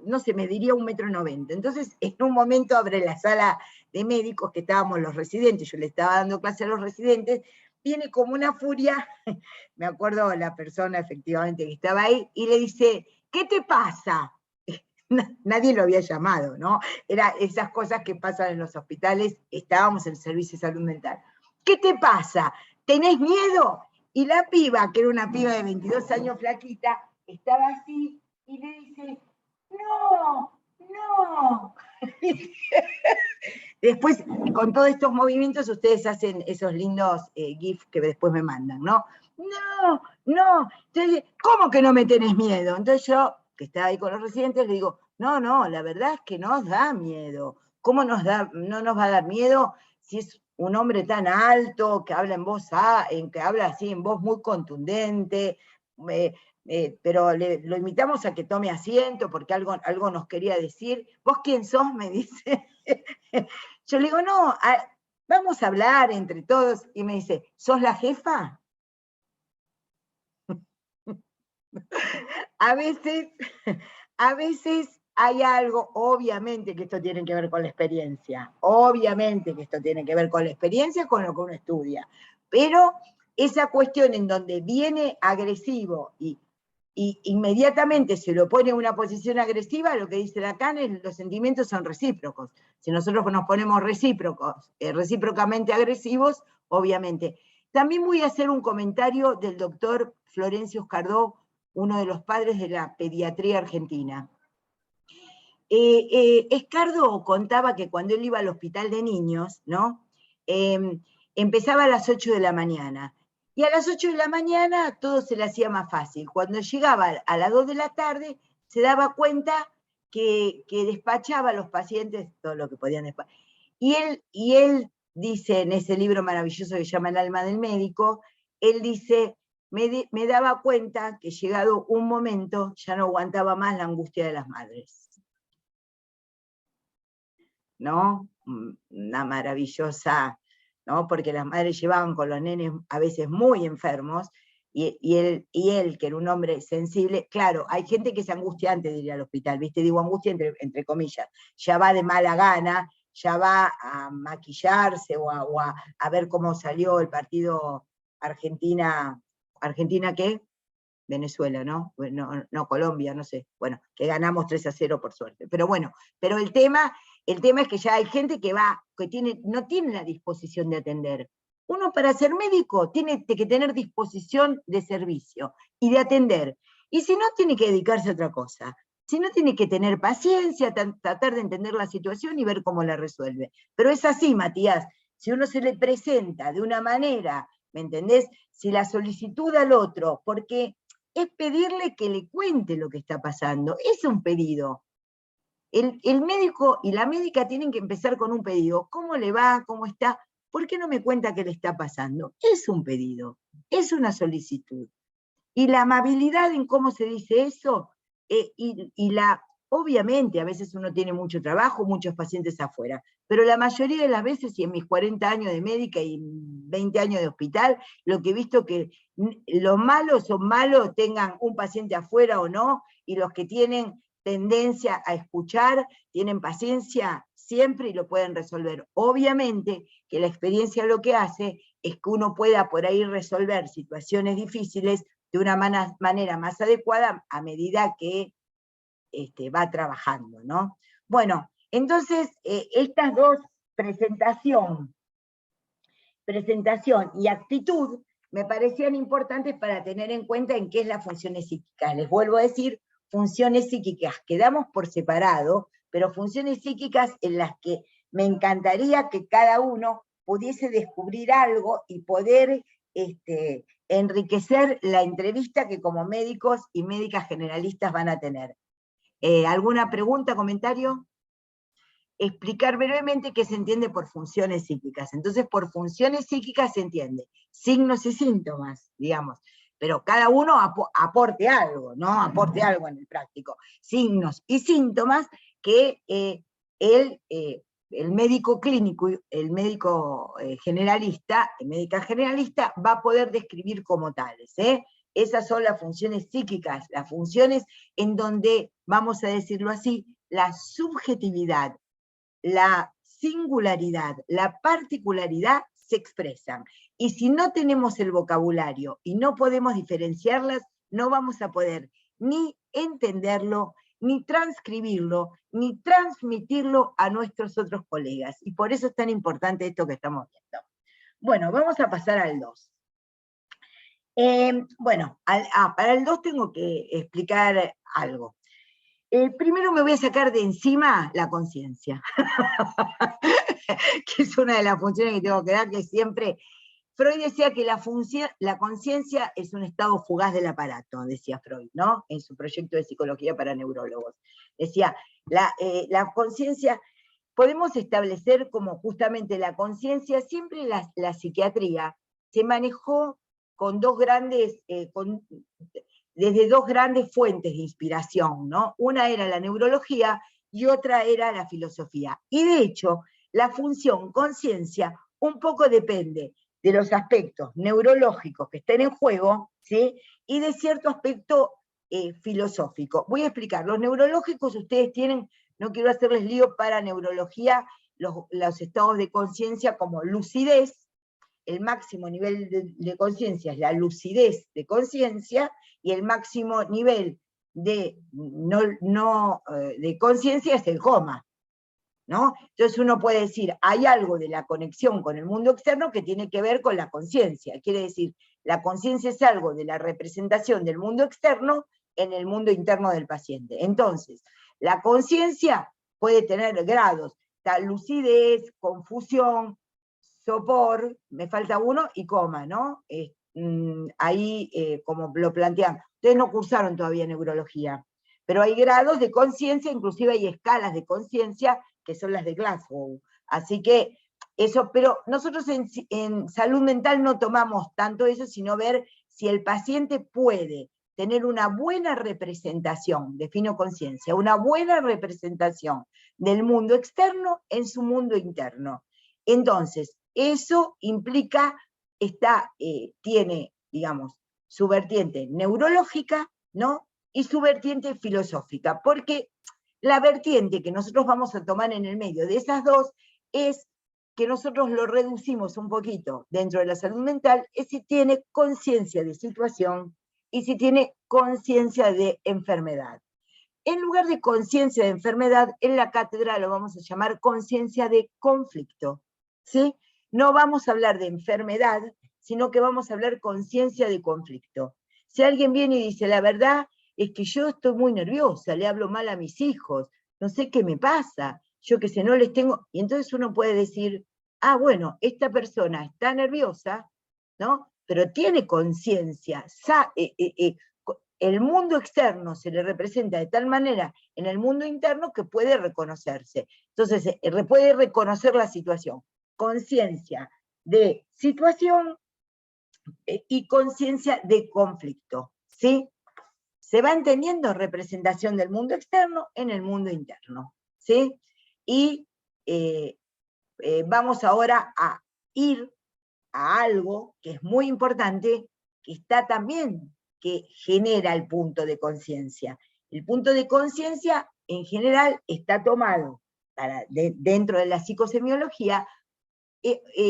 no sé, me diría 1,90 m. Entonces, en un momento abre la sala de médicos, que estábamos los residentes, yo le estaba dando clase a los residentes, viene como una furia, me acuerdo la persona efectivamente que estaba ahí, y le dice, ¿qué te pasa? Nadie lo había llamado, ¿no? Era esas cosas que pasan en los hospitales, estábamos en el servicio de salud mental. ¿Qué te pasa? ¿Tenés miedo? Y la piba, que era una piba de 22 años flaquita, estaba así y le dice, no, no. Después, con todos estos movimientos, ustedes hacen esos lindos GIFs que después me mandan, ¿no? No, no. Entonces, ¿cómo que no me tenés miedo? Entonces yo, que estaba ahí con los residentes, le digo, no, no, la verdad es que nos da miedo. ¿Cómo no nos va a dar miedo si es un hombre tan alto, que habla que habla así en voz muy contundente, pero lo invitamos a que tome asiento porque algo nos quería decir? ¿Vos quién sos? Me dice. Yo le digo, no, vamos a hablar entre todos. Y me dice, ¿sos la jefa? A veces hay algo, obviamente que esto tiene que ver con la experiencia, obviamente que esto tiene que ver con la experiencia, con lo que uno estudia, pero esa cuestión en donde viene agresivo y inmediatamente se lo pone en una posición agresiva, lo que dice Lacan es los sentimientos son recíprocos. Si nosotros nos ponemos recíprocamente agresivos, obviamente. También voy a hacer un comentario del doctor Florencio Escardó, uno de los padres de la pediatría argentina. Escardó contaba que cuando él iba al hospital de niños, ¿no? Empezaba a las 8 de la mañana. Y a las 8 de la mañana todo se le hacía más fácil. Cuando llegaba a las 2 de la tarde, se daba cuenta que despachaba a los pacientes todo lo que podían despachar. Y él dice en ese libro maravilloso que se llama El alma del médico, él dice, me daba cuenta que llegado un momento ya no aguantaba más la angustia de las madres. ¿No? Una maravillosa, ¿no? Porque las madres llevaban con los nenes a veces muy enfermos, y él, que era un hombre sensible, claro, hay gente que se angustia antes de ir al hospital, ¿viste? Digo angustia entre comillas, ya va de mala gana, ya va a maquillarse o a ver cómo salió el partido ¿Argentina qué? Venezuela, ¿no? No, Colombia, no sé. Bueno, que ganamos 3-0 por suerte. Pero bueno, pero el tema es que ya hay gente que no tiene la disposición de atender. Uno para ser médico tiene que tener disposición de servicio y de atender. Y si no, tiene que dedicarse a otra cosa. Si no, tiene que tener paciencia, tratar de entender la situación y ver cómo la resuelve. Pero es así, Matías. Si uno se le presenta de una manera, ¿me entendés? Si la solicitud al otro, porque es pedirle que le cuente lo que está pasando. Es un pedido. El médico y la médica tienen que empezar con un pedido. ¿Cómo le va? ¿Cómo está? ¿Por qué no me cuenta qué le está pasando? Es un pedido, es una solicitud. Y la amabilidad en cómo se dice eso, y la Obviamente, a veces uno tiene mucho trabajo, muchos pacientes afuera, pero la mayoría de las veces, y en mis 40 años de médica y 20 años de hospital, lo que he visto que los malos son malos, tengan un paciente afuera o no, y los que tienen tendencia a escuchar, tienen paciencia siempre y lo pueden resolver. Obviamente que la experiencia lo que hace es que uno pueda por ahí resolver situaciones difíciles de una manera más adecuada a medida que va trabajando, ¿no? Bueno, entonces, estas dos, presentación y actitud, me parecían importantes para tener en cuenta en qué es las funciones psíquicas. Les vuelvo a decir, funciones psíquicas quedamos por separado, pero funciones psíquicas en las que me encantaría que cada uno pudiese descubrir algo y poder enriquecer la entrevista que como médicos y médicas generalistas van a tener. ¿Alguna pregunta, comentario? Explicar brevemente qué se entiende por funciones psíquicas. Entonces, por funciones psíquicas se entiende signos y síntomas, digamos, pero cada uno aporte algo, ¿no? Aporte algo en el práctico. Signos y síntomas que el médico clínico, el médico generalista, el médica generalista, va a poder describir como tales, ¿eh? Esas son las funciones psíquicas, las funciones en donde, vamos a decirlo así, la subjetividad, la singularidad, la particularidad se expresan. Y si no tenemos el vocabulario y no podemos diferenciarlas, no vamos a poder ni entenderlo, ni transcribirlo, ni transmitirlo a nuestros otros colegas. Y por eso es tan importante esto que estamos viendo. Bueno, vamos a pasar al 2. Bueno, para el 2 tengo que explicar algo. Primero me voy a sacar de encima la conciencia, que es una de las funciones que tengo que dar, que siempre... Freud decía que la conciencia es un estado fugaz del aparato, decía Freud, ¿no? En su proyecto de psicología para neurólogos. Decía, la conciencia, podemos establecer como justamente la conciencia, siempre la psiquiatría se manejó con desde dos grandes fuentes de inspiración, ¿no? Una era la neurología y otra era la filosofía. Y de hecho, la función conciencia un poco depende de los aspectos neurológicos que estén en juego, ¿sí? Y de cierto aspecto filosófico. Voy a explicar, los neurológicos ustedes tienen, no quiero hacerles lío para neurología, los estados de conciencia como lucidez, el máximo nivel de conciencia es la lucidez de conciencia, y el máximo nivel de conciencia es el coma, ¿no? Entonces uno puede decir, hay algo de la conexión con el mundo externo que tiene que ver con la conciencia, quiere decir, la conciencia es algo de la representación del mundo externo en el mundo interno del paciente. Entonces, la conciencia puede tener grados, tal lucidez, confusión, sopor, me falta uno, y coma, ¿no? Ahí, como lo plantean, ustedes no cursaron todavía neurología, pero hay grados de conciencia, inclusive hay escalas de conciencia, que son las de Glasgow. Así que eso, pero nosotros en salud mental no tomamos tanto eso, sino ver si el paciente puede tener una buena representación, defino conciencia, una buena representación del mundo externo en su mundo interno. Entonces, eso implica, tiene, digamos, su vertiente neurológica, ¿no? Y su vertiente filosófica, porque la vertiente que nosotros vamos a tomar en el medio de esas dos es que nosotros lo reducimos un poquito dentro de la salud mental, es si tiene conciencia de situación y si tiene conciencia de enfermedad. En lugar de conciencia de enfermedad, en la cátedra lo vamos a llamar conciencia de conflicto, ¿sí? No vamos a hablar de enfermedad, sino que vamos a hablar conciencia de conflicto. Si alguien viene y dice, la verdad es que yo estoy muy nerviosa, le hablo mal a mis hijos, no sé qué me pasa, yo que sé, no les tengo... Y entonces uno puede decir, ah, bueno, esta persona está nerviosa, ¿no? Pero tiene conciencia, el mundo externo se le representa de tal manera en el mundo interno que puede reconocerse. Entonces, puede reconocer la situación. Conciencia de situación y conciencia de conflicto, ¿sí? ¿Se va entendiendo? Representación del mundo externo en el mundo interno, ¿sí? Y vamos ahora a ir a algo que es muy importante, que está también, que genera el punto de conciencia. El punto de conciencia, en general, está tomado dentro de la psicosemiología,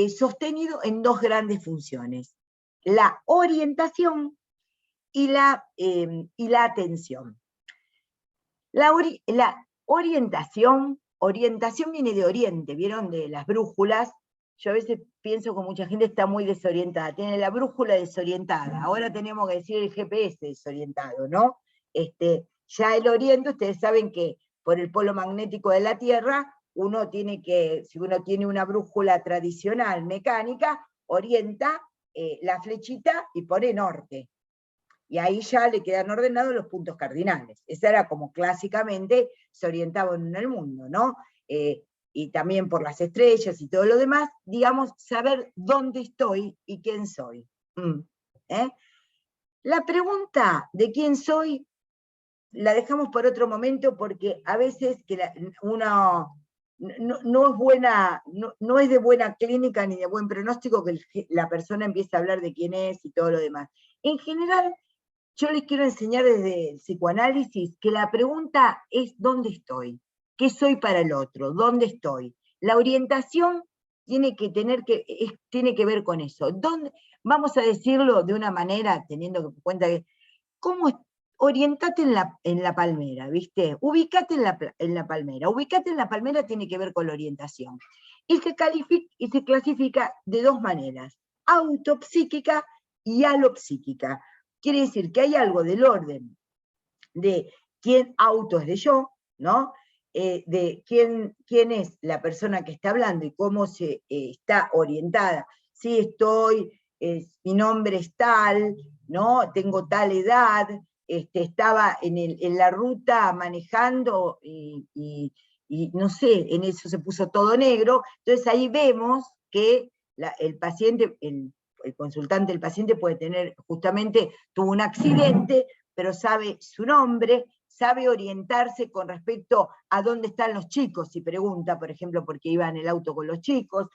sostenido en dos grandes funciones: la orientación y la atención. La orientación viene de oriente, ¿vieron? De las brújulas. Yo a veces pienso que mucha gente está muy desorientada, tiene la brújula desorientada, ahora tenemos que decir el GPS desorientado, ¿no? Ya el oriente, ustedes saben que por el polo magnético de la Tierra, uno tiene que, si uno tiene una brújula tradicional mecánica, orienta la flechita y pone norte. Y ahí ya le quedan ordenados los puntos cardinales. Esa era como clásicamente se orientaba en el mundo, ¿no? Y también por las estrellas y todo lo demás, digamos, saber dónde estoy y quién soy. La pregunta de quién soy la dejamos por otro momento, porque a veces que uno no es buena, no es de buena clínica ni de buen pronóstico que la persona empiece a hablar de quién es y todo lo demás. En general, yo les quiero enseñar desde el psicoanálisis que la pregunta es ¿dónde estoy? ¿Qué soy para el otro? ¿Dónde estoy? La orientación tiene que ver con eso. Vamos a decirlo de una manera, teniendo en cuenta que, orientate en la palmera, ¿viste? Ubicate en la palmera. Ubicate en la palmera tiene que ver con la orientación. Y se clasifica de dos maneras: autopsíquica y alopsíquica. Quiere decir que hay algo del orden de quién auto es de yo, ¿no? De quién es la persona que está hablando y cómo se está orientada. Si mi nombre es tal, ¿no? Tengo tal edad, estaba en la ruta manejando y no sé, en eso se puso todo negro. Entonces ahí vemos que el paciente, el consultante, el paciente puede tener, justamente tuvo un accidente, pero sabe su nombre, sabe orientarse con respecto a dónde están los chicos, si pregunta, por ejemplo, porque iba en el auto con los chicos,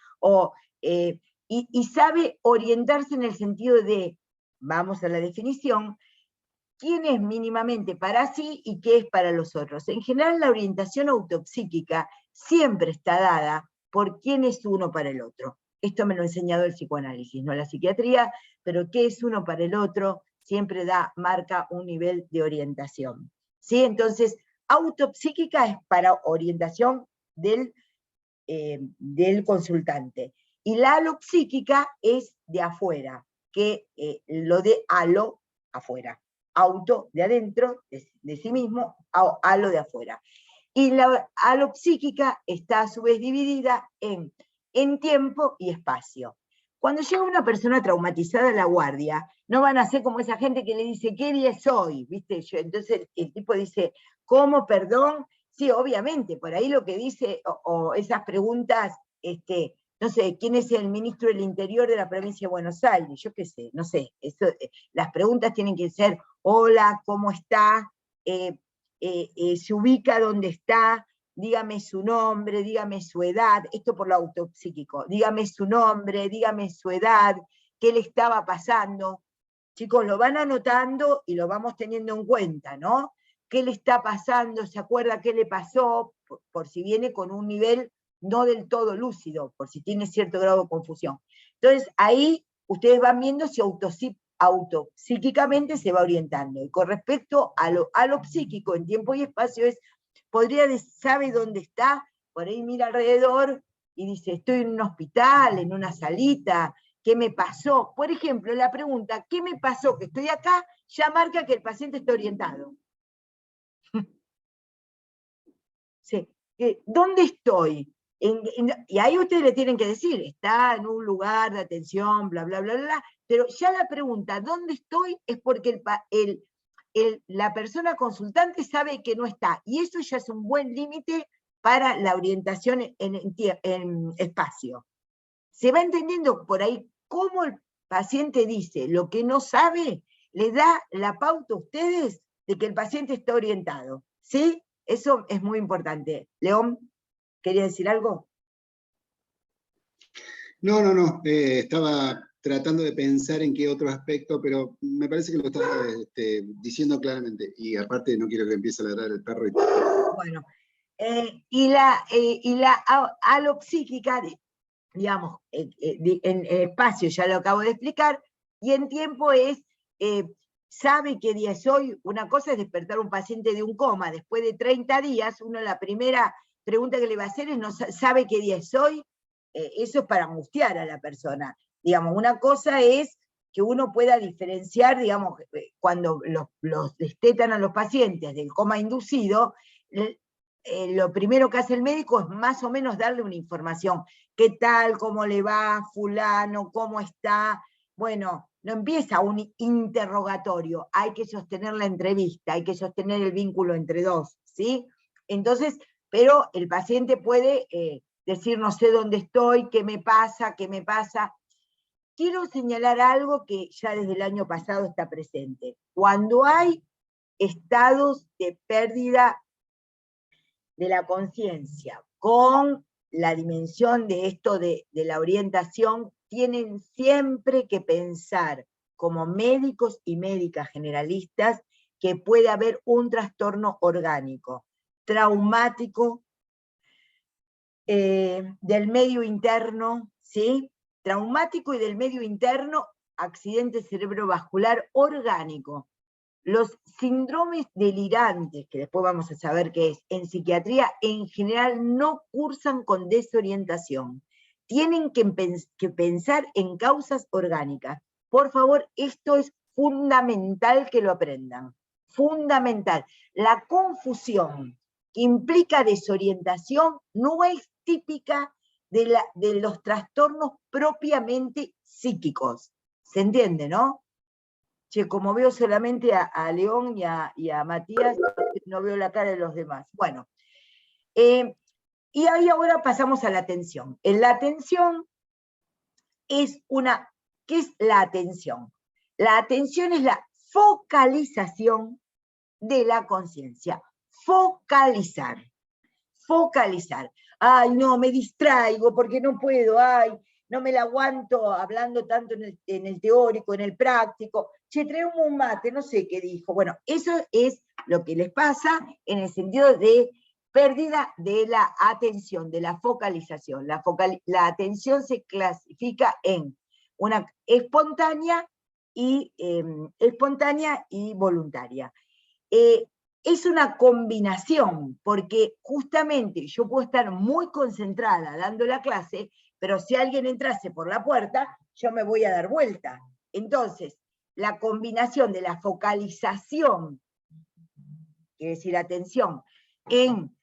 y sabe orientarse en el sentido de, vamos a la definición, quién es mínimamente para sí y qué es para los otros. En general, la orientación autopsíquica siempre está dada por quién es uno para el otro. Esto me lo ha enseñado el psicoanálisis, no la psiquiatría, pero qué es uno para el otro siempre marca un nivel de orientación. ¿Sí? Entonces, autopsíquica es para orientación del consultante. Y la alopsíquica es de afuera, que lo de alo, afuera. Auto de adentro, de sí mismo, alo de afuera. Y la alopsíquica está a su vez dividida en tiempo y espacio. Cuando llega una persona traumatizada a la guardia, no van a ser como esa gente que le dice, ¿qué día es hoy? ¿Viste? Entonces el tipo dice, ¿cómo, perdón? Sí, obviamente, por ahí lo que dice, o esas preguntas, no sé, ¿quién es el ministro del Interior de la provincia de Buenos Aires? Yo qué sé, no sé. Las preguntas tienen que ser, hola, ¿cómo está? Se ubica dónde está, dígame su nombre, dígame su edad, esto por lo autopsíquico, dígame su nombre, dígame su edad, qué le estaba pasando. Chicos, lo van anotando y lo vamos teniendo en cuenta, ¿no? ¿Qué le está pasando? ¿Se acuerda qué le pasó? Por si viene con un nivel no del todo lúcido, por si tiene cierto grado de confusión. Entonces, ahí ustedes van viendo si autopsíquicamente se va orientando. Y con respecto a lo psíquico en tiempo y espacio sabe dónde está, por ahí mira alrededor y dice, estoy en un hospital, en una salita, ¿qué me pasó? Por ejemplo, la pregunta, ¿qué me pasó que estoy acá? Ya marca que el paciente está orientado. Sí. ¿Dónde estoy? Y ahí ustedes le tienen que decir, está en un lugar de atención, bla, bla, bla, bla, pero ya la pregunta, ¿dónde estoy? Es porque la persona consultante sabe que no está, y eso ya es un buen límite para la orientación en espacio. ¿Se va entendiendo por ahí cómo el paciente dice lo que no sabe? Le da la pauta a ustedes de que el paciente está orientado, ¿sí? Eso es muy importante. León, ¿quería decir algo? No, estaba tratando de pensar en qué otro aspecto, pero me parece que lo estás diciendo claramente. Y aparte no quiero que empiece a ladrar el perro. Bueno, y la alopsíquica, digamos, en espacio ya lo acabo de explicar, y en tiempo es, sabe qué día es hoy. Una cosa es despertar a un paciente de un coma, después de 30 días, uno la primera pregunta que le va a hacer es, ¿no sabe qué día es hoy? Eso es para angustiar a la persona. Digamos, una cosa es que uno pueda diferenciar, digamos, cuando los destetan a los pacientes del coma inducido, lo primero que hace el médico es más o menos darle una información. ¿Qué tal? ¿Cómo le va? Fulano, ¿cómo está? Bueno, no empieza un interrogatorio, hay que sostener la entrevista, hay que sostener el vínculo entre dos, ¿sí? Entonces, pero el paciente puede decir, no sé dónde estoy, qué me pasa, qué me pasa. Quiero señalar algo que ya desde el año pasado está presente. Cuando hay estados de pérdida de la conciencia con la dimensión de esto de la orientación, tienen siempre que pensar como médicos y médicas generalistas que puede haber un trastorno orgánico, traumático, del medio interno, ¿sí? Traumático y del medio interno, accidente cerebrovascular orgánico. Los síndromes delirantes, que después vamos a saber qué es, en psiquiatría en general no cursan con desorientación. Tienen que pensar en causas orgánicas. Por favor, esto es fundamental que lo aprendan. Fundamental. La confusión que implica desorientación no es típica de los trastornos propiamente psíquicos. ¿Se entiende, no? Che, como veo solamente a León y a Matías, no veo la cara de los demás. Bueno, y ahí ahora pasamos a la atención. En la atención es ¿qué es la atención? La atención es la focalización de la conciencia. Focalizar. Focalizar. Ay, no, me distraigo porque no puedo, ay, no me la aguanto hablando tanto en el teórico, en el práctico. Che, traemos un mate, no sé qué dijo. Bueno, eso es lo que les pasa en el sentido de pérdida de la atención, de la focalización. La atención se clasifica en una espontánea y voluntaria. Es una combinación, porque justamente yo puedo estar muy concentrada dando la clase, pero si alguien entrase por la puerta, yo me voy a dar vuelta. Entonces, la combinación de la focalización, quiere decir atención, en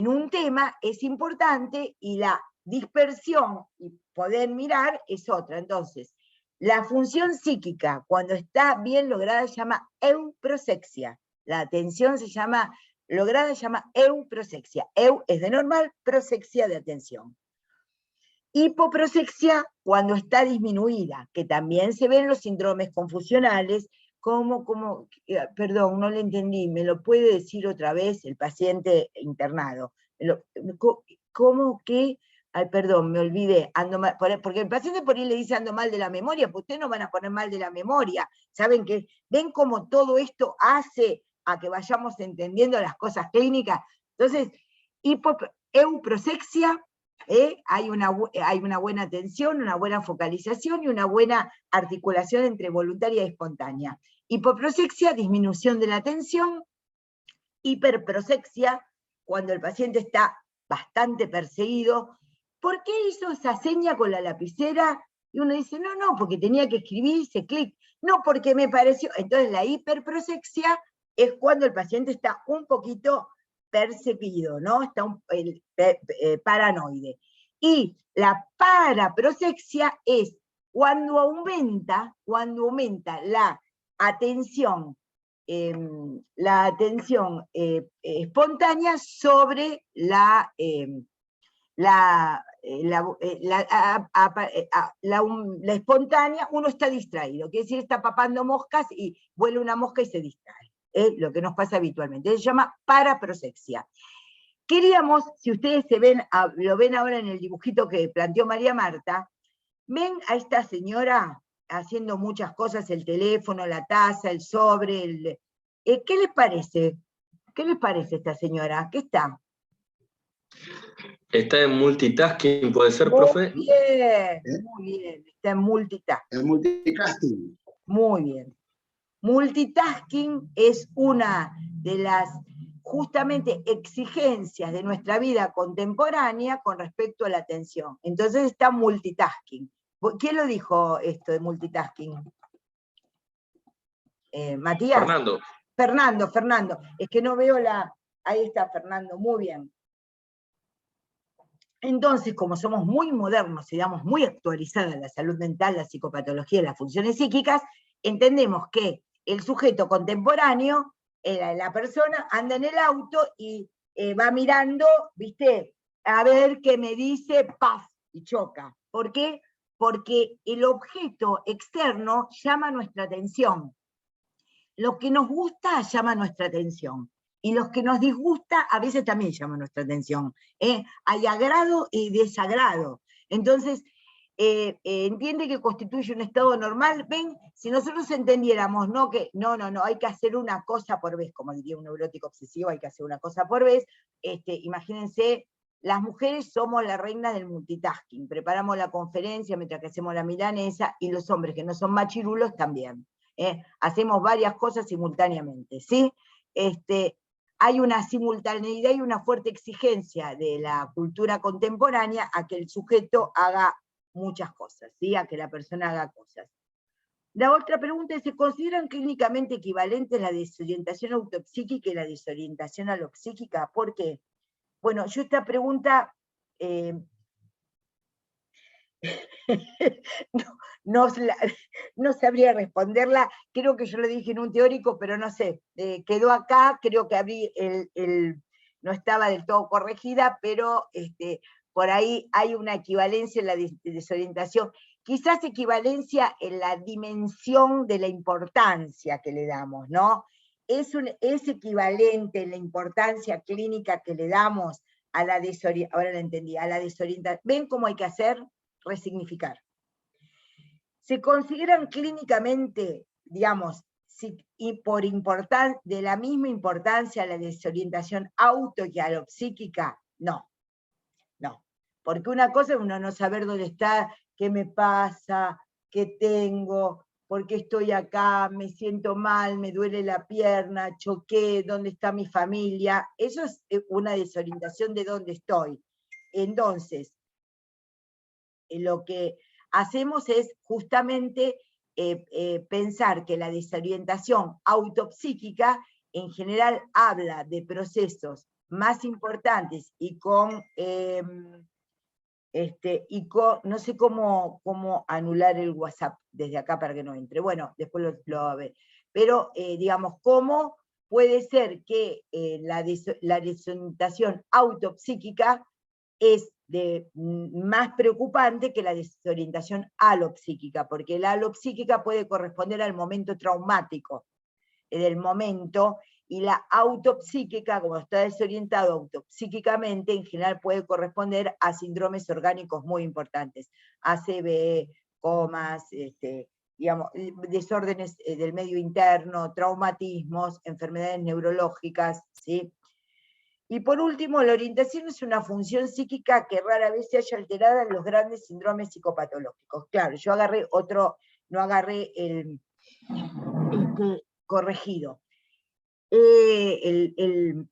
un tema es importante, y la dispersión y poder mirar es otra. Entonces, la función psíquica, cuando está bien lograda, se llama euprosexia. La atención lograda se llama euprosexia. Eu es de normal, prosexia de atención. Hipoprosexia cuando está disminuida, que también se ven los síndromes confusionales, perdón, no le entendí, ¿me lo puede decir otra vez el paciente internado? ¿Cómo que? Ay, perdón, me olvidé, ando mal, porque el paciente por ahí le dice ando mal de la memoria, pues ustedes no van a poner mal de la memoria. ¿Saben que ven cómo todo esto hace a que vayamos entendiendo las cosas clínicas? Entonces, euprosexia, hay una buena atención, una buena focalización y una buena articulación entre voluntaria y espontánea. Hipoprosexia, disminución de la atención. Hiperprosexia, cuando el paciente está bastante perseguido. ¿Por qué hizo esa seña con la lapicera? Y uno dice, no, porque tenía que escribir, hice clic. No, porque me pareció. Entonces la hiperprosexia es cuando el paciente está un poquito perseguido, ¿no? Está paranoide. Y la paraprosexia es cuando aumenta la atención espontánea sobre la espontánea. Uno está distraído, quiere decir está papando moscas y vuela una mosca y se distrae. lo que nos pasa habitualmente. Se llama paraprosexia. Queríamos, si ustedes lo ven ahora en el dibujito que planteó María Marta, ven a esta señora haciendo muchas cosas, el teléfono, la taza, el sobre, ¿qué les parece? ¿Qué les parece esta señora? ¿Qué está? Está en multitasking, ¿puede ser, profe? Muy bien, está en multitasking. El multicasting. Muy bien. Multitasking es una de las justamente exigencias de nuestra vida contemporánea con respecto a la atención. Entonces está multitasking. ¿Quién lo dijo esto de multitasking? ¿Matías? Fernando. Es que no veo Ahí está Fernando, muy bien. Entonces, como somos muy modernos y damos muy actualizada la salud mental, la psicopatología y las funciones psíquicas, entendemos que el sujeto contemporáneo, la persona, anda en el auto y va mirando, ¿viste? A ver qué me dice, ¡paf! Y choca. ¿Por qué? Porque el objeto externo llama nuestra atención. Lo que nos gusta llama nuestra atención. Y los que nos disgusta a veces también llaman nuestra atención. Hay agrado y desagrado. Entonces, entiende que constituye un estado normal. Ven, si nosotros entendiéramos, ¿no? Que no, hay que hacer una cosa por vez, como diría un neurótico obsesivo, hay que hacer una cosa por vez. Imagínense, las mujeres somos la reina del multitasking. Preparamos la conferencia mientras que hacemos la milanesa, y los hombres que no son machirulos también. Hacemos varias cosas simultáneamente, ¿sí? Hay una simultaneidad y una fuerte exigencia de la cultura contemporánea a que el sujeto haga muchas cosas, ¿sí? A que la persona haga cosas. La otra pregunta es, ¿se consideran clínicamente equivalentes la desorientación autopsíquica y la desorientación alopsíquica? ¿Por qué? Bueno, yo esta pregunta no sabría responderla, creo que yo lo dije en un teórico, pero no sé, quedó acá, creo que no estaba del todo corregida, pero por ahí hay una equivalencia en la desorientación, quizás equivalencia en la dimensión de la importancia que le damos, ¿no? Es equivalente en la importancia clínica que le damos a la desorientación, ahora lo entendí, a la desorientación. ¿Ven cómo hay que hacer? Resignificar. Se consideran clínicamente, digamos, y de la misma importancia la desorientación auto que alopsíquica, no. Porque una cosa es uno no saber dónde está, qué me pasa, qué tengo, por qué estoy acá, me siento mal, me duele la pierna, choqué, dónde está mi familia. Eso es una desorientación de dónde estoy. Entonces, lo que hacemos es justamente pensar que la desorientación autopsíquica en general habla de procesos más importantes y no sé cómo anular el WhatsApp desde acá para que no entre. Bueno, después lo ve. Pero, digamos, ¿cómo puede ser que la desorientación autopsíquica es más preocupante que la desorientación alopsíquica? Porque la alopsíquica puede corresponder al momento traumático del momento, y la autopsíquica, como está desorientado autopsíquicamente, en general puede corresponder a síndromes orgánicos muy importantes, ACV, comas, digamos, desórdenes del medio interno, traumatismos, enfermedades neurológicas, ¿sí? Y por último, la orientación es una función psíquica que rara vez se haya alterada en los grandes síndromes psicopatológicos. Claro, yo agarré no agarré el corregido. El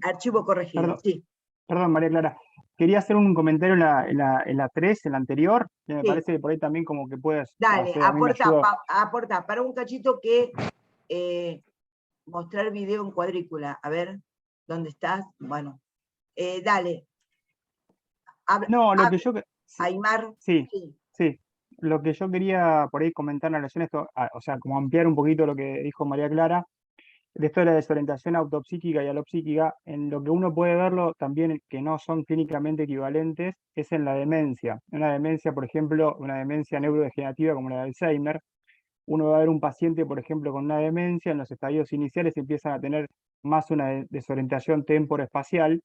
archivo corregido, sí. Perdón, María Clara. Quería hacer un comentario en la 3, en la anterior, que me parece que por ahí también como que puedes... Dale, aporta, para un cachito que mostrar video en cuadrícula. A ver, ¿dónde estás? Bueno, dale. No, lo que yo... Aymar. Sí. Lo que yo quería por ahí comentar en relación a esto, o sea, como ampliar un poquito lo que dijo María Clara, de esto de la desorientación autopsíquica y alopsíquica, en lo que uno puede verlo también que no son clínicamente equivalentes, es en la demencia. Una demencia, por ejemplo, una demencia neurodegenerativa como la de Alzheimer, uno va a ver un paciente, por ejemplo, con una demencia, en los estadios iniciales empiezan a tener más una desorientación temporoespacial,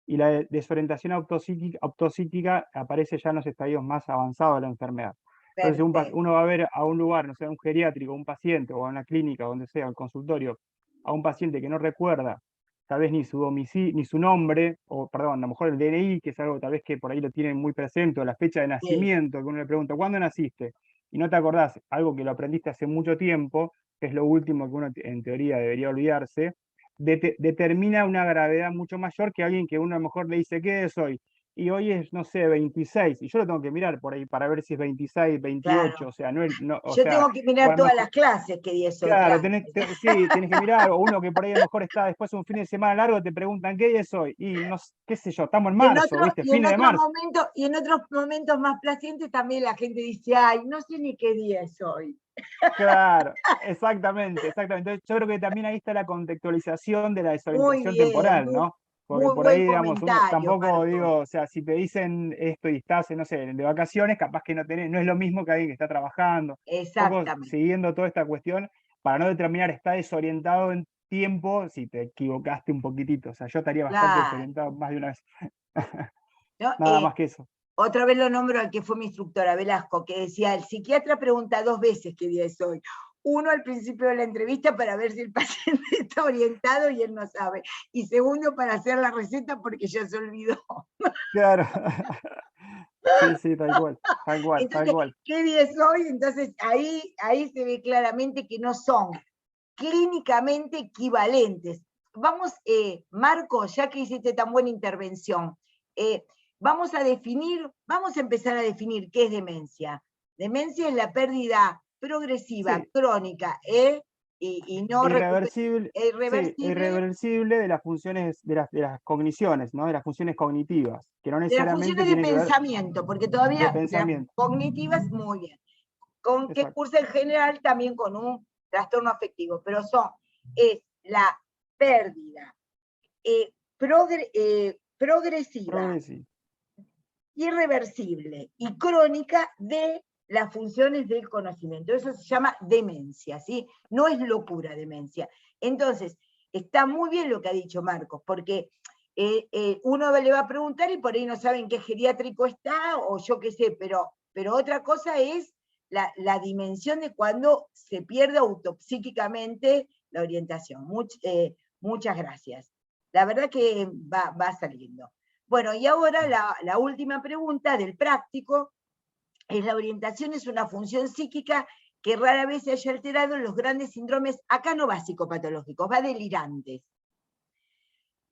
y la desorientación optopsíquica aparece ya en los estadios más avanzados de la enfermedad. Entonces Perfecto. uno va a ver a un lugar, no sé, un geriátrico, un paciente, o a una clínica, donde sea, al consultorio, a un paciente que no recuerda tal vez ni su domicilio, ni su nombre, o perdón, a lo mejor el DNI, que es algo tal vez que por ahí lo tienen muy presente, o la fecha de Sí, nacimiento, que uno le pregunta, ¿cuándo naciste? Y no te acordás, algo que lo aprendiste hace mucho tiempo, que es lo último que uno en teoría debería olvidarse, determina una gravedad mucho mayor que alguien que uno a lo mejor le dice, ¿qué es hoy? Y hoy es, no sé, 26, y yo lo tengo que mirar por ahí para ver si es 26, 28, claro. o sea, no es, no, o Yo sea, tengo que o a mirar lo todas mejor, las clases que di eso, claro, claro. sí, tenés que mirar, o uno que por ahí a lo mejor está después de un fin de semana largo, te preguntan, ¿qué día es hoy? Y no, qué sé yo, estamos en marzo, ¿viste? Fines de marzo. Y en otros momentos más placientes también la gente dice, ay, no sé ni qué día es hoy. Claro, exactamente, exactamente. Entonces, yo creo que también ahí está la contextualización de la Muy desorientación bien, temporal, ¿no? Porque muy por buen ahí, digamos, uno comentario, tampoco Marcos. digo, o sea, si te dicen esto y estás, no sé, de vacaciones, capaz que no tenés, no es lo mismo que alguien que está trabajando. Un poco Exactamente. siguiendo toda esta cuestión, para no determinar, está desorientado en tiempo si te equivocaste un poquitito. O sea, yo estaría bastante Claro. desorientado más de una vez. ¿No? Nada más que eso. Otra vez lo nombro al que fue mi instructora, Velasco, que decía, el psiquiatra pregunta 2 veces qué día es hoy. Uno al principio de la entrevista para ver si el paciente está orientado y él no sabe. Y segundo para hacer la receta porque ya se olvidó. Claro. Sí, sí, tal cual, tal cual, tal Entonces, cual. ¿qué día es hoy? Entonces, ahí se ve claramente que no son clínicamente equivalentes. Vamos, Marco, ya que hiciste tan buena intervención, vamos a empezar a definir qué es demencia. Demencia es la pérdida progresiva, Sí, crónica, y no irreversible, sí, irreversible irreversible de las funciones, de las cogniciones, ¿no? De las funciones cognitivas, que no de las necesariamente funciones de tienen que ver pensamiento, porque de todavía de las pensamiento. cognitivas, muy bien. Con que Exacto. cursa en general también con un trastorno afectivo, pero es la pérdida progresiva, Progresivo. irreversible y crónica de las funciones del conocimiento. Eso se llama demencia, ¿sí? No es locura, demencia. Entonces, está muy bien lo que ha dicho Marcos, porque uno le va a preguntar y por ahí no saben qué geriátrico está, o yo qué sé, pero otra cosa es la dimensión de cuando se pierde autopsíquicamente la orientación. Muchas gracias. La verdad que va saliendo. Bueno, y ahora la última pregunta del práctico es: la orientación es una función psíquica que rara vez se haya alterado en los grandes síndromes, acá no va psicopatológicos, va delirantes.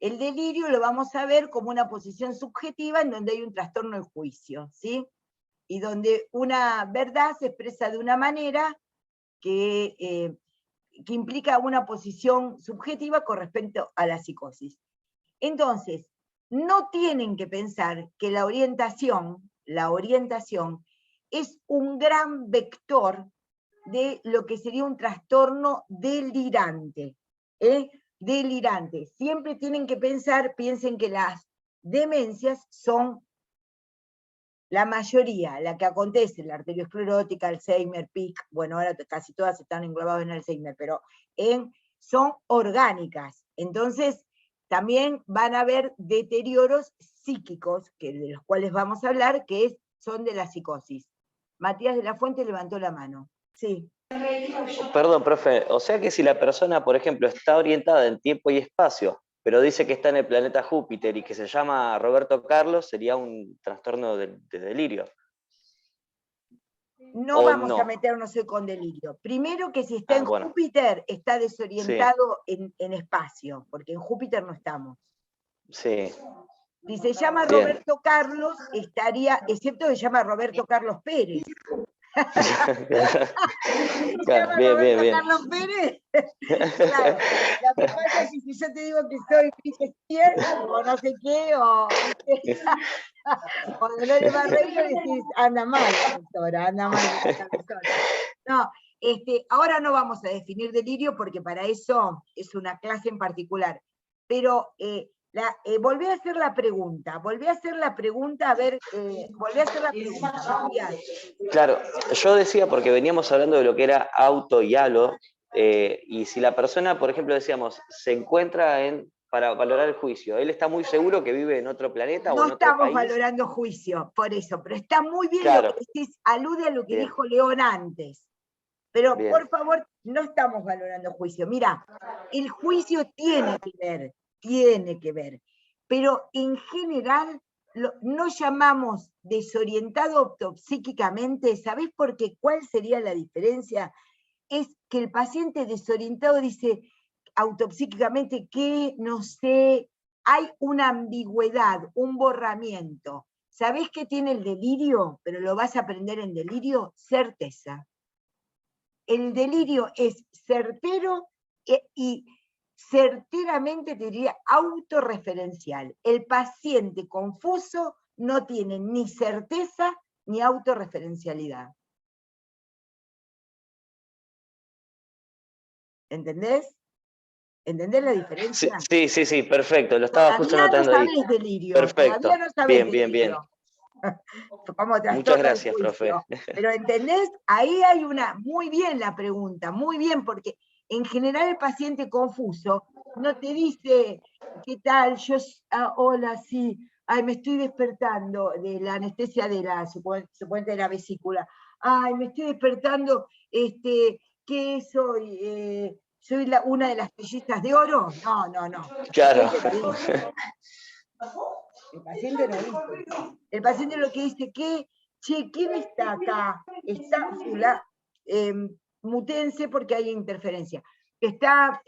El delirio lo vamos a ver como una posición subjetiva en donde hay un trastorno del juicio, ¿sí? Y donde una verdad se expresa de una manera que implica una posición subjetiva con respecto a la psicosis. Entonces, no tienen que pensar que la orientación es un gran vector de lo que sería un trastorno delirante. Delirante. Siempre tienen que piensen que las demencias son la mayoría, la que acontece, la arteriosclerótica, Alzheimer, PIC, bueno, ahora casi todas están englobadas en Alzheimer, pero son orgánicas. Entonces, también van a haber deterioros psíquicos, de los cuales vamos a hablar, son de la psicosis. Matías de la Fuente levantó la mano. Sí. Perdón, profe, o sea que si la persona, por ejemplo, está orientada en tiempo y espacio, pero dice que está en el planeta Júpiter y que se llama Roberto Carlos, sería un trastorno de delirio. No ¿O vamos a no? meternos hoy con delirio. Primero que si está en Bueno, Júpiter, está sí, desorientado en espacio, porque en Júpiter no estamos. sí, Si se llama bien. Roberto Carlos, estaría, excepto que se llama Roberto Carlos Pérez. ¿Se llama Bien, bien, Roberto bien. Carlos Pérez? Claro. Lo que pasa es que si yo te digo que soy Shakespeare, o no sé qué, o Dolores Barreiro, decís, anda mal, doctora, anda mal de la cabezona. No, ahora no vamos a definir delirio porque para eso es una clase en particular. Pero Volví a hacer la pregunta, a ver, volví a hacer la pregunta. Claro, yo decía porque veníamos hablando de lo que era auto y halo, y si la persona, por ejemplo, decíamos, se encuentra para valorar el juicio, él está muy seguro que vive en otro planeta o No en otro estamos país. valorando juicio, por eso, pero está muy bien Claro. lo que decís, alude a lo que Bien. dijo León antes. Pero Bien. por favor, no estamos valorando juicio. Mira, el juicio tiene que ver, pero en general no llamamos desorientado autopsíquicamente. ¿Sabés por qué? ¿Cuál sería la diferencia? Es que el paciente desorientado dice autopsíquicamente que no sé, hay una ambigüedad, un borramiento. ¿Sabés qué tiene el delirio? Pero lo vas a aprender en delirio, certeza. El delirio es certero y certeramente, te diría, autorreferencial. El paciente confuso no tiene ni certeza ni autorreferencialidad. ¿Entendés? ¿Entendés la diferencia? Sí, perfecto, lo estaba justo notando ahí. Todavía no sabés delirio, Perfecto. todavía no sabés Bien. delirio. Como Muchas gracias, profe. Pero ¿entendés? Ahí hay muy bien la pregunta, muy bien, porque en general el paciente confuso no te dice, ¿qué tal? Hola, sí, ay, me estoy despertando de la anestesia de supuestamente de la vesícula. Ay, me estoy despertando, ¿qué soy? ¿Soy una de las trillizas de oro? No. Claro. El paciente no dice. El paciente lo que dice, ¿quién está acá? Está mutense porque hay interferencia. Está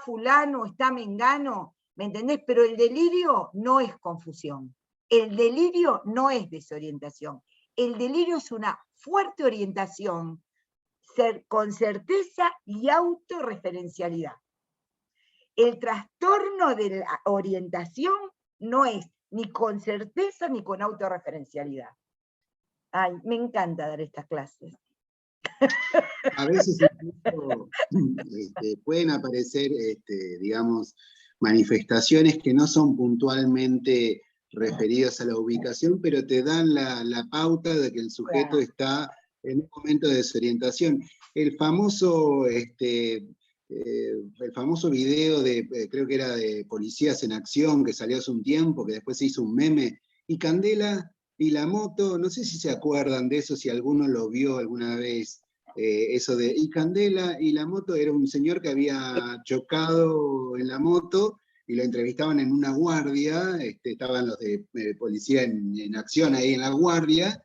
fulano, está mengano, ¿me entendés? Pero el delirio no es confusión. El delirio no es desorientación. El delirio es una fuerte orientación con certeza y autorreferencialidad. El trastorno de la orientación no es ni con certeza ni con autorreferencialidad. Ay, me encanta dar estas clases. A veces incluso, pueden aparecer, digamos, manifestaciones que no son puntualmente referidas a la ubicación, pero te dan la pauta de que el sujeto está en un momento de desorientación. El famoso video creo que era de Policías en Acción, que salió hace un tiempo, que después se hizo un meme, y Candela y la moto, no sé si se acuerdan de eso, si alguno lo vio alguna vez, eso de, y Candela y la moto, era un señor que había chocado en la moto, y lo entrevistaban en una guardia, estaban los de Policía en Acción ahí en la guardia,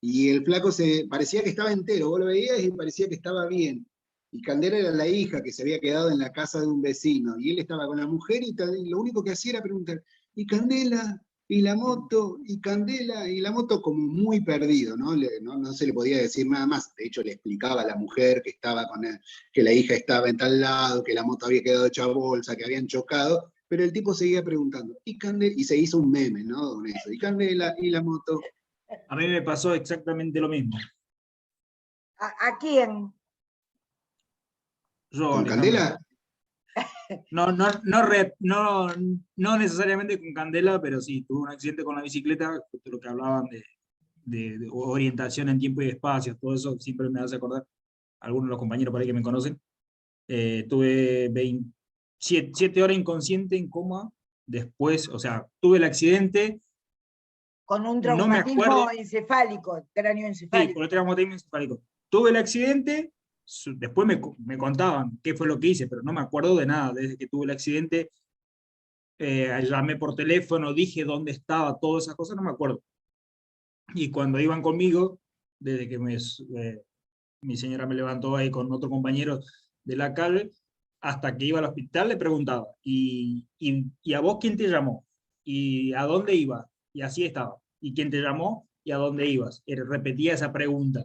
y el flaco parecía que estaba entero, vos lo veías y parecía que estaba bien. Y Candela era la hija que se había quedado en la casa de un vecino, y él estaba con la mujer y lo único que hacía era preguntar, ¿y Candela? ¿Y la moto? ¿Y Candela? Y la moto como muy perdido, ¿no? No se le podía decir nada más. De hecho, le explicaba a la mujer que estaba con él, que la hija estaba en tal lado, que la moto había quedado hecha bolsa, que habían chocado, pero el tipo seguía preguntando, ¿y Candela? Y se hizo un meme, ¿no? Con eso, ¿y Candela? ¿Y la moto? A mí me pasó exactamente lo mismo. ¿A quién? Yo, ¿Con Candela? No necesariamente con Candela, pero sí, tuve un accidente con la bicicleta, justo lo que hablaban de orientación en tiempo y espacio, todo eso siempre me hace acordar, algunos de los compañeros por ahí que me conocen. Tuve 7 horas inconsciente, en coma, después, o sea, tuve el accidente. Con un No me traumatismo acuerdo. encefálico, cráneo encefálico. Sí, con el traumatismo encefálico. Tuve el accidente, después me contaban qué fue lo que hice, pero no me acuerdo de nada. Desde que tuve el accidente, llamé por teléfono, dije dónde estaba, todas esas cosas, no me acuerdo. Y cuando iban conmigo, desde que mi señora me levantó ahí con otro compañero de la calle, hasta que iba al hospital le preguntaba, ¿y a vos quién te llamó? ¿Y a dónde ibas? Y así estaba. ¿Y quién te llamó? ¿Y a dónde ibas? Repetía esa pregunta.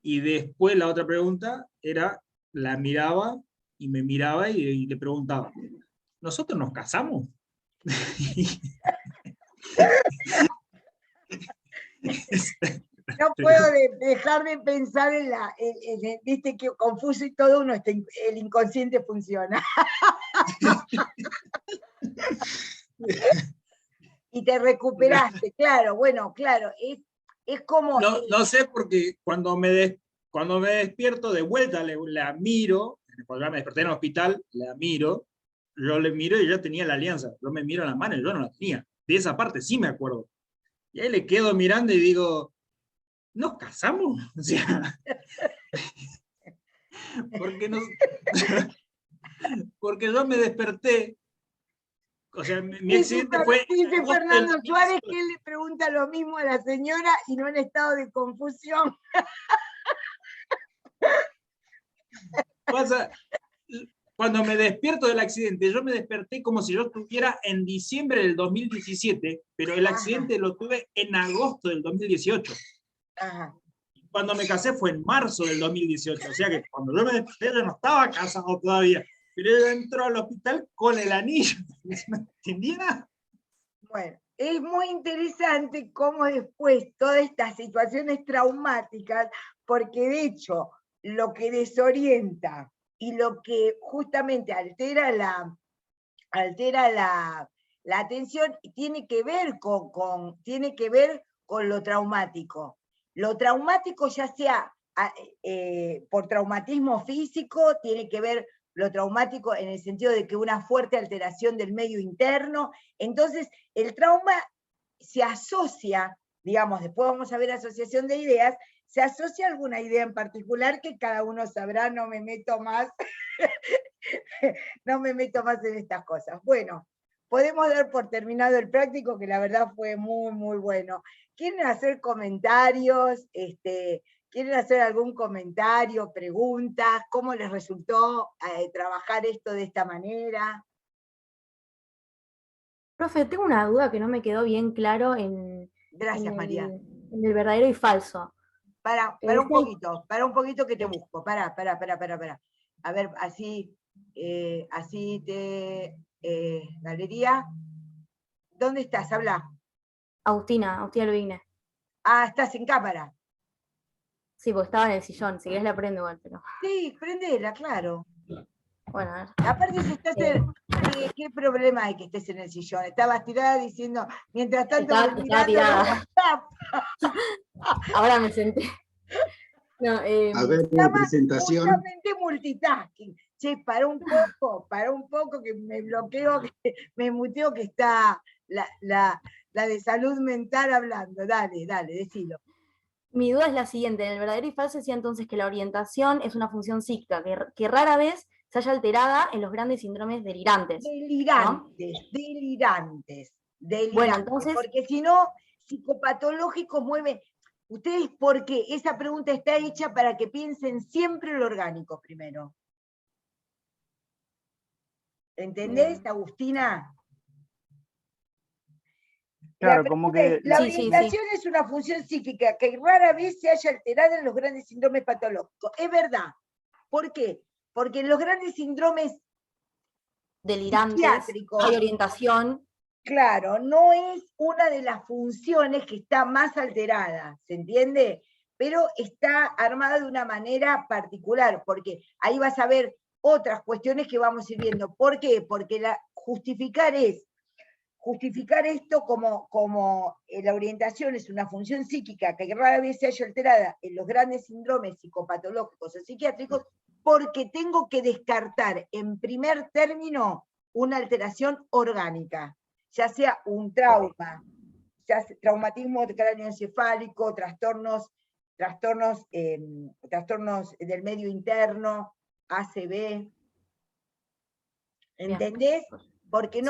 Y después la otra pregunta era, la miraba y me miraba y le preguntaba, ¿nosotros nos casamos? No puedo dejar de pensar viste que confuso y todo el inconsciente funciona. Y te recuperaste, claro, bueno, claro, es como... No sé, porque cuando me despierto de vuelta, la miro, cuando ya me desperté en el hospital, la miro, yo le miro y ya tenía la alianza, yo me miro en las manos y yo no la tenía. De esa parte sí me acuerdo. Y ahí le quedo mirando y digo, ¿nos casamos? O sea, porque yo me desperté, o sea, mi accidente fue... Dice Fernando Suárez que él le pregunta lo mismo a la señora y no en estado de confusión. Pasa, cuando me despierto del accidente, yo me desperté como si yo estuviera en diciembre del 2017, pero el accidente lo tuve en agosto del 2018. Ajá. Cuando me casé fue en marzo del 2018, o sea que cuando yo me desperté yo no estaba casado todavía, pero ella entró al hospital con el anillo, ¿no entendía? Bueno, es muy interesante cómo después todas estas situaciones traumáticas, porque de hecho lo que desorienta y lo que justamente altera la atención tiene que ver con lo traumático. Lo traumático, ya sea por traumatismo físico, tiene que ver lo traumático en el sentido de que una fuerte alteración del medio interno. Entonces, el trauma se asocia, digamos, después vamos a ver asociación de ideas, se asocia a alguna idea en particular que cada uno sabrá, no me meto más, no me meto más en estas cosas. Bueno, podemos dar por terminado el práctico, que la verdad fue muy, muy bueno. ¿Quieren hacer comentarios? ¿Quieren hacer algún comentario, preguntas? ¿Cómo les resultó trabajar esto de esta manera? Profe, tengo una duda que no me quedó bien claro en María. En el verdadero y falso. Para un poquito que te busco. Para. A ver, así galería. ¿Dónde estás? Habla. Agustina Lovigne. Ah, estás en cámara. Sí, porque estaba en el sillón, si querés la prendo igual, pero... Sí, prendela, claro. Bueno, a ver. Aparte, si estás ¿qué problema hay que estés en el sillón? Estabas tirada diciendo, mientras tanto estaba tirada. Ahora me senté. No, a ver, la presentación. Justamente multitasking. Che, para un poco que me bloqueo, que me muteo, que está la de salud mental hablando. Dale, decilo. Mi duda es la siguiente: en el verdadero y falso decía entonces que la orientación es una función psíquica que rara vez se haya alterada en los grandes síndromes delirantes. Delirantes. Bueno, entonces... Porque si no, psicopatológico mueve... Ustedes, porque esa pregunta está hecha para que piensen siempre en lo orgánico primero. ¿Entendés, Agustina? Claro, como que... La orientación es una función psíquica que rara vez se haya alterado en los grandes síndromes patológicos. Es verdad. ¿Por qué? Porque en los grandes síndromes delirantes hay orientación. Claro, no es una de las funciones que está más alterada, ¿se entiende? Pero está armada de una manera particular, porque ahí vas a ver otras cuestiones que vamos a ir viendo. ¿Por qué? Porque justificar esto como la orientación es una función psíquica que rara vez se haya alterada en los grandes síndromes psicopatológicos o psiquiátricos, porque tengo que descartar en primer término una alteración orgánica, ya sea un trauma, ya sea traumatismo cráneoencefálico, trastornos del medio interno, ACV. ¿Entendés? Porque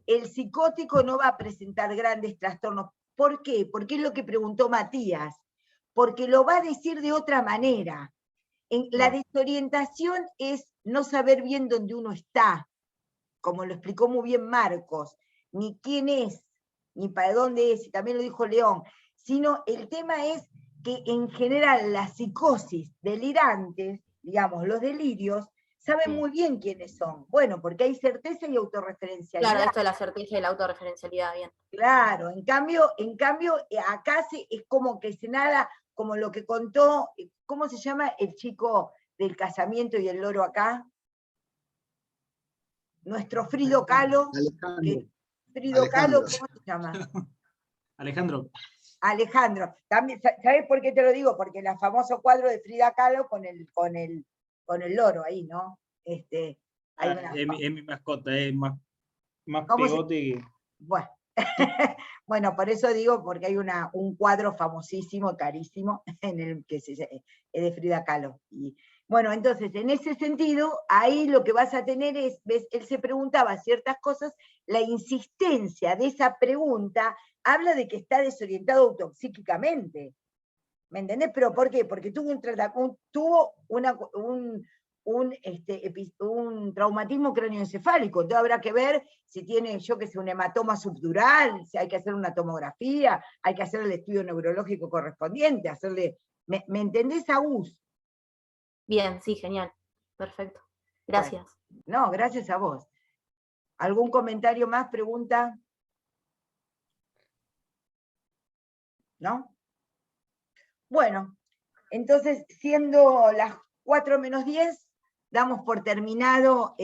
el psicótico no va a presentar grandes trastornos. ¿Por qué? Porque es lo que preguntó Matías. Porque lo va a decir de otra manera. La desorientación es no saber bien dónde uno está, como lo explicó muy bien Marcos, ni quién es, ni para dónde es, y también lo dijo León, sino el tema es que en general las psicosis delirantes, digamos, los delirios, saben muy bien quiénes son. Bueno, porque hay certeza y autorreferencialidad. Claro, esto de la certeza y la autorreferencialidad, bien. Claro, en cambio acá es como que se nada, como lo que contó, ¿cómo se llama el chico del casamiento y el loro acá? Nuestro Frido Kahlo. Frida Kahlo, ¿cómo se llama? Alejandro. Alejandro. También, ¿sabes por qué te lo digo? Porque el famoso cuadro de Frida Kahlo con el loro ahí, ¿no? Hay Es mi mascota, es más ¿Cómo pegote que... Bueno. Bueno, por eso digo, porque hay un cuadro famosísimo, carísimo, en el que es de Frida Kahlo. Y, bueno, entonces, en ese sentido, ahí lo que vas a tener es, ves, él se preguntaba ciertas cosas, la insistencia de esa pregunta habla de que está desorientado autopsíquicamente. ¿Me entendés? ¿Pero por qué? Porque tuvo un traumatismo cráneoencefálico. Entonces habrá que ver si tiene, yo que sé, un hematoma subdural, si hay que hacer una tomografía, hay que hacer el estudio neurológico correspondiente, hacerle... ¿Me entendés, Agus? Bien, sí, genial. Perfecto. Gracias. Bueno, no, gracias a vos. ¿Algún comentario más, pregunta? ¿No? Bueno, entonces, siendo las 4 menos 10, damos por terminado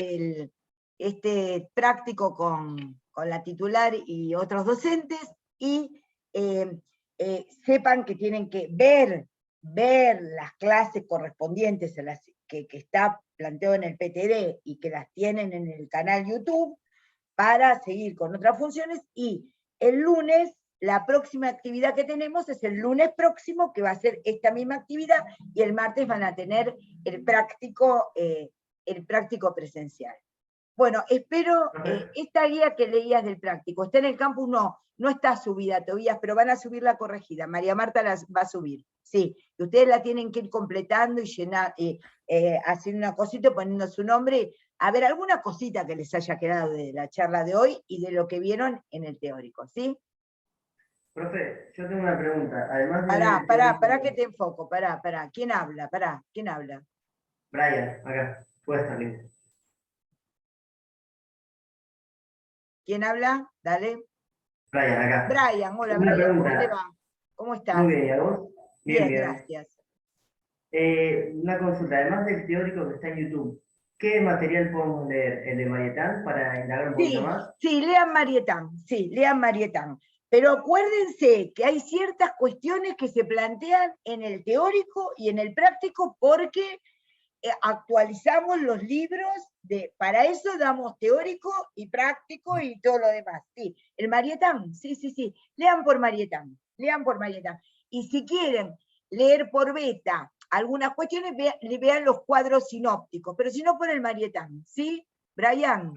este práctico con la titular y otros docentes, y sepan que tienen que ver las clases correspondientes a las que está planteado en el PTD y que las tienen en el canal YouTube para seguir con otras funciones, y el lunes, la próxima actividad que tenemos es el lunes próximo, que va a ser esta misma actividad, y el martes van a tener el práctico presencial. Bueno, espero, esta guía que leías del práctico, está en el campus, no está subida todavía, pero van a subir la corregida, María Marta la va a subir, sí, y ustedes la tienen que ir completando y llenar, haciendo una cosita, poniendo su nombre, a ver, alguna cosita que les haya quedado de la charla de hoy y de lo que vieron en el teórico, ¿sí? Profe, yo tengo una pregunta. Además de Pará que te enfoco, pará. ¿Quién habla? ¿Quién habla? Brian, acá, puede estar bien. ¿Quién habla? Dale. Brian, acá. Brian, hola Una Brian, pregunta. ¿cómo te va? ¿Cómo estás? Muy bien, ¿y a vos? Bien, gracias. Una consulta, además del teórico que está en YouTube, ¿qué material podemos leer? ¿El de Marietán para indagar un poquito más? Sí, lean Marietán. Pero acuérdense que hay ciertas cuestiones que se plantean en el teórico y en el práctico porque actualizamos los libros, para eso damos teórico y práctico y todo lo demás. Sí, el Marietán, sí. Lean por Marietán. Y si quieren leer por beta algunas cuestiones, vean los cuadros sinópticos, pero si no por el Marietán, ¿sí? Brian.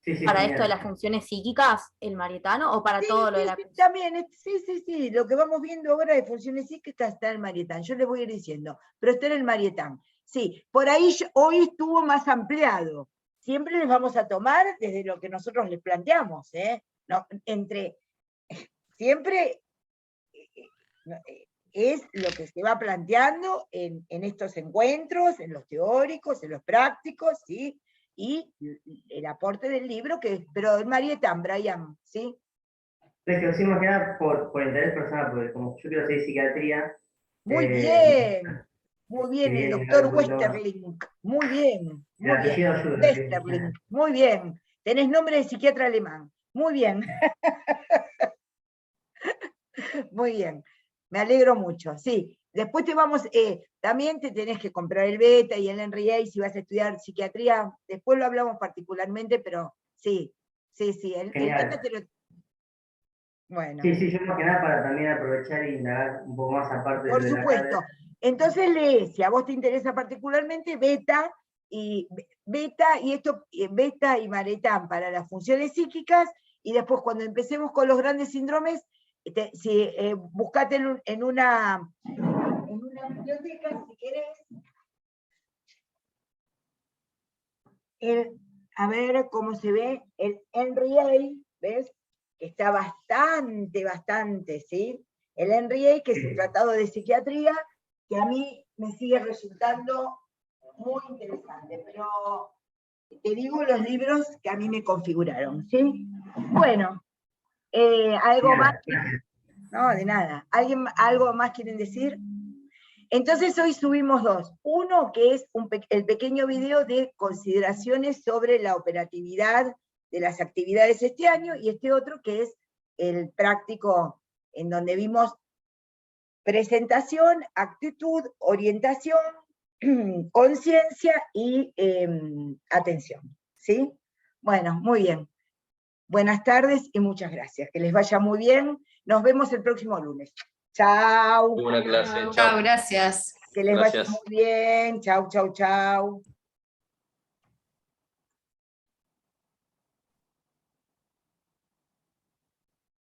Sí, ¿Para genial. esto de las funciones psíquicas, el marietano, o para todo lo de la... También, sí, lo que vamos viendo ahora de funciones psíquicas está en el Marietán, yo les voy a ir diciendo, pero está en el Marietán. Sí, por ahí hoy estuvo más ampliado, siempre les vamos a tomar desde lo que nosotros les planteamos, no, siempre es lo que se va planteando en estos encuentros, en los teóricos, en los prácticos, ¿sí? Y el aporte del libro, pero el Marietán, Brian, ¿sí? Sergio, sí, más que nada por interés personal, porque como yo quiero hacer psiquiatría... Muy bien, el doctor Westerling, muy bien, Westerling, muy bien, tenés nombre de psiquiatra alemán, muy bien, muy bien, me alegro mucho, sí. Después también te tenés que comprar el beta y el Henry si vas a estudiar psiquiatría, después lo hablamos particularmente, pero sí, el beta te lo... Bueno. Sí, yo más que nada para también aprovechar y indagar un poco más aparte Por de la supuesto. carga. Entonces lee, si a vos te interesa particularmente, beta y Marietán para las funciones psíquicas, y después cuando empecemos con los grandes síndromes, buscate en una biblioteca, si querés, a ver cómo se ve, el Henry A, ¿ves? Está bastante, ¿sí? El Henry A, que es un tratado de psiquiatría, que a mí me sigue resultando muy interesante, pero te digo los libros que a mí me configuraron, ¿sí? Bueno, ¿algo más? No, de nada. ¿Algo más quieren decir? Entonces hoy subimos dos. Uno que es el pequeño video de consideraciones sobre la operatividad de las actividades este año, y este otro que es el práctico, en donde vimos presentación, actitud, orientación, conciencia y atención. ¿Sí? Bueno, muy bien. Buenas tardes y muchas gracias. Que les vaya muy bien. Nos vemos el próximo lunes. Chao. Buena clase. Chao, gracias. Que les vaya Gracias. muy bien. Chau, chau, chau.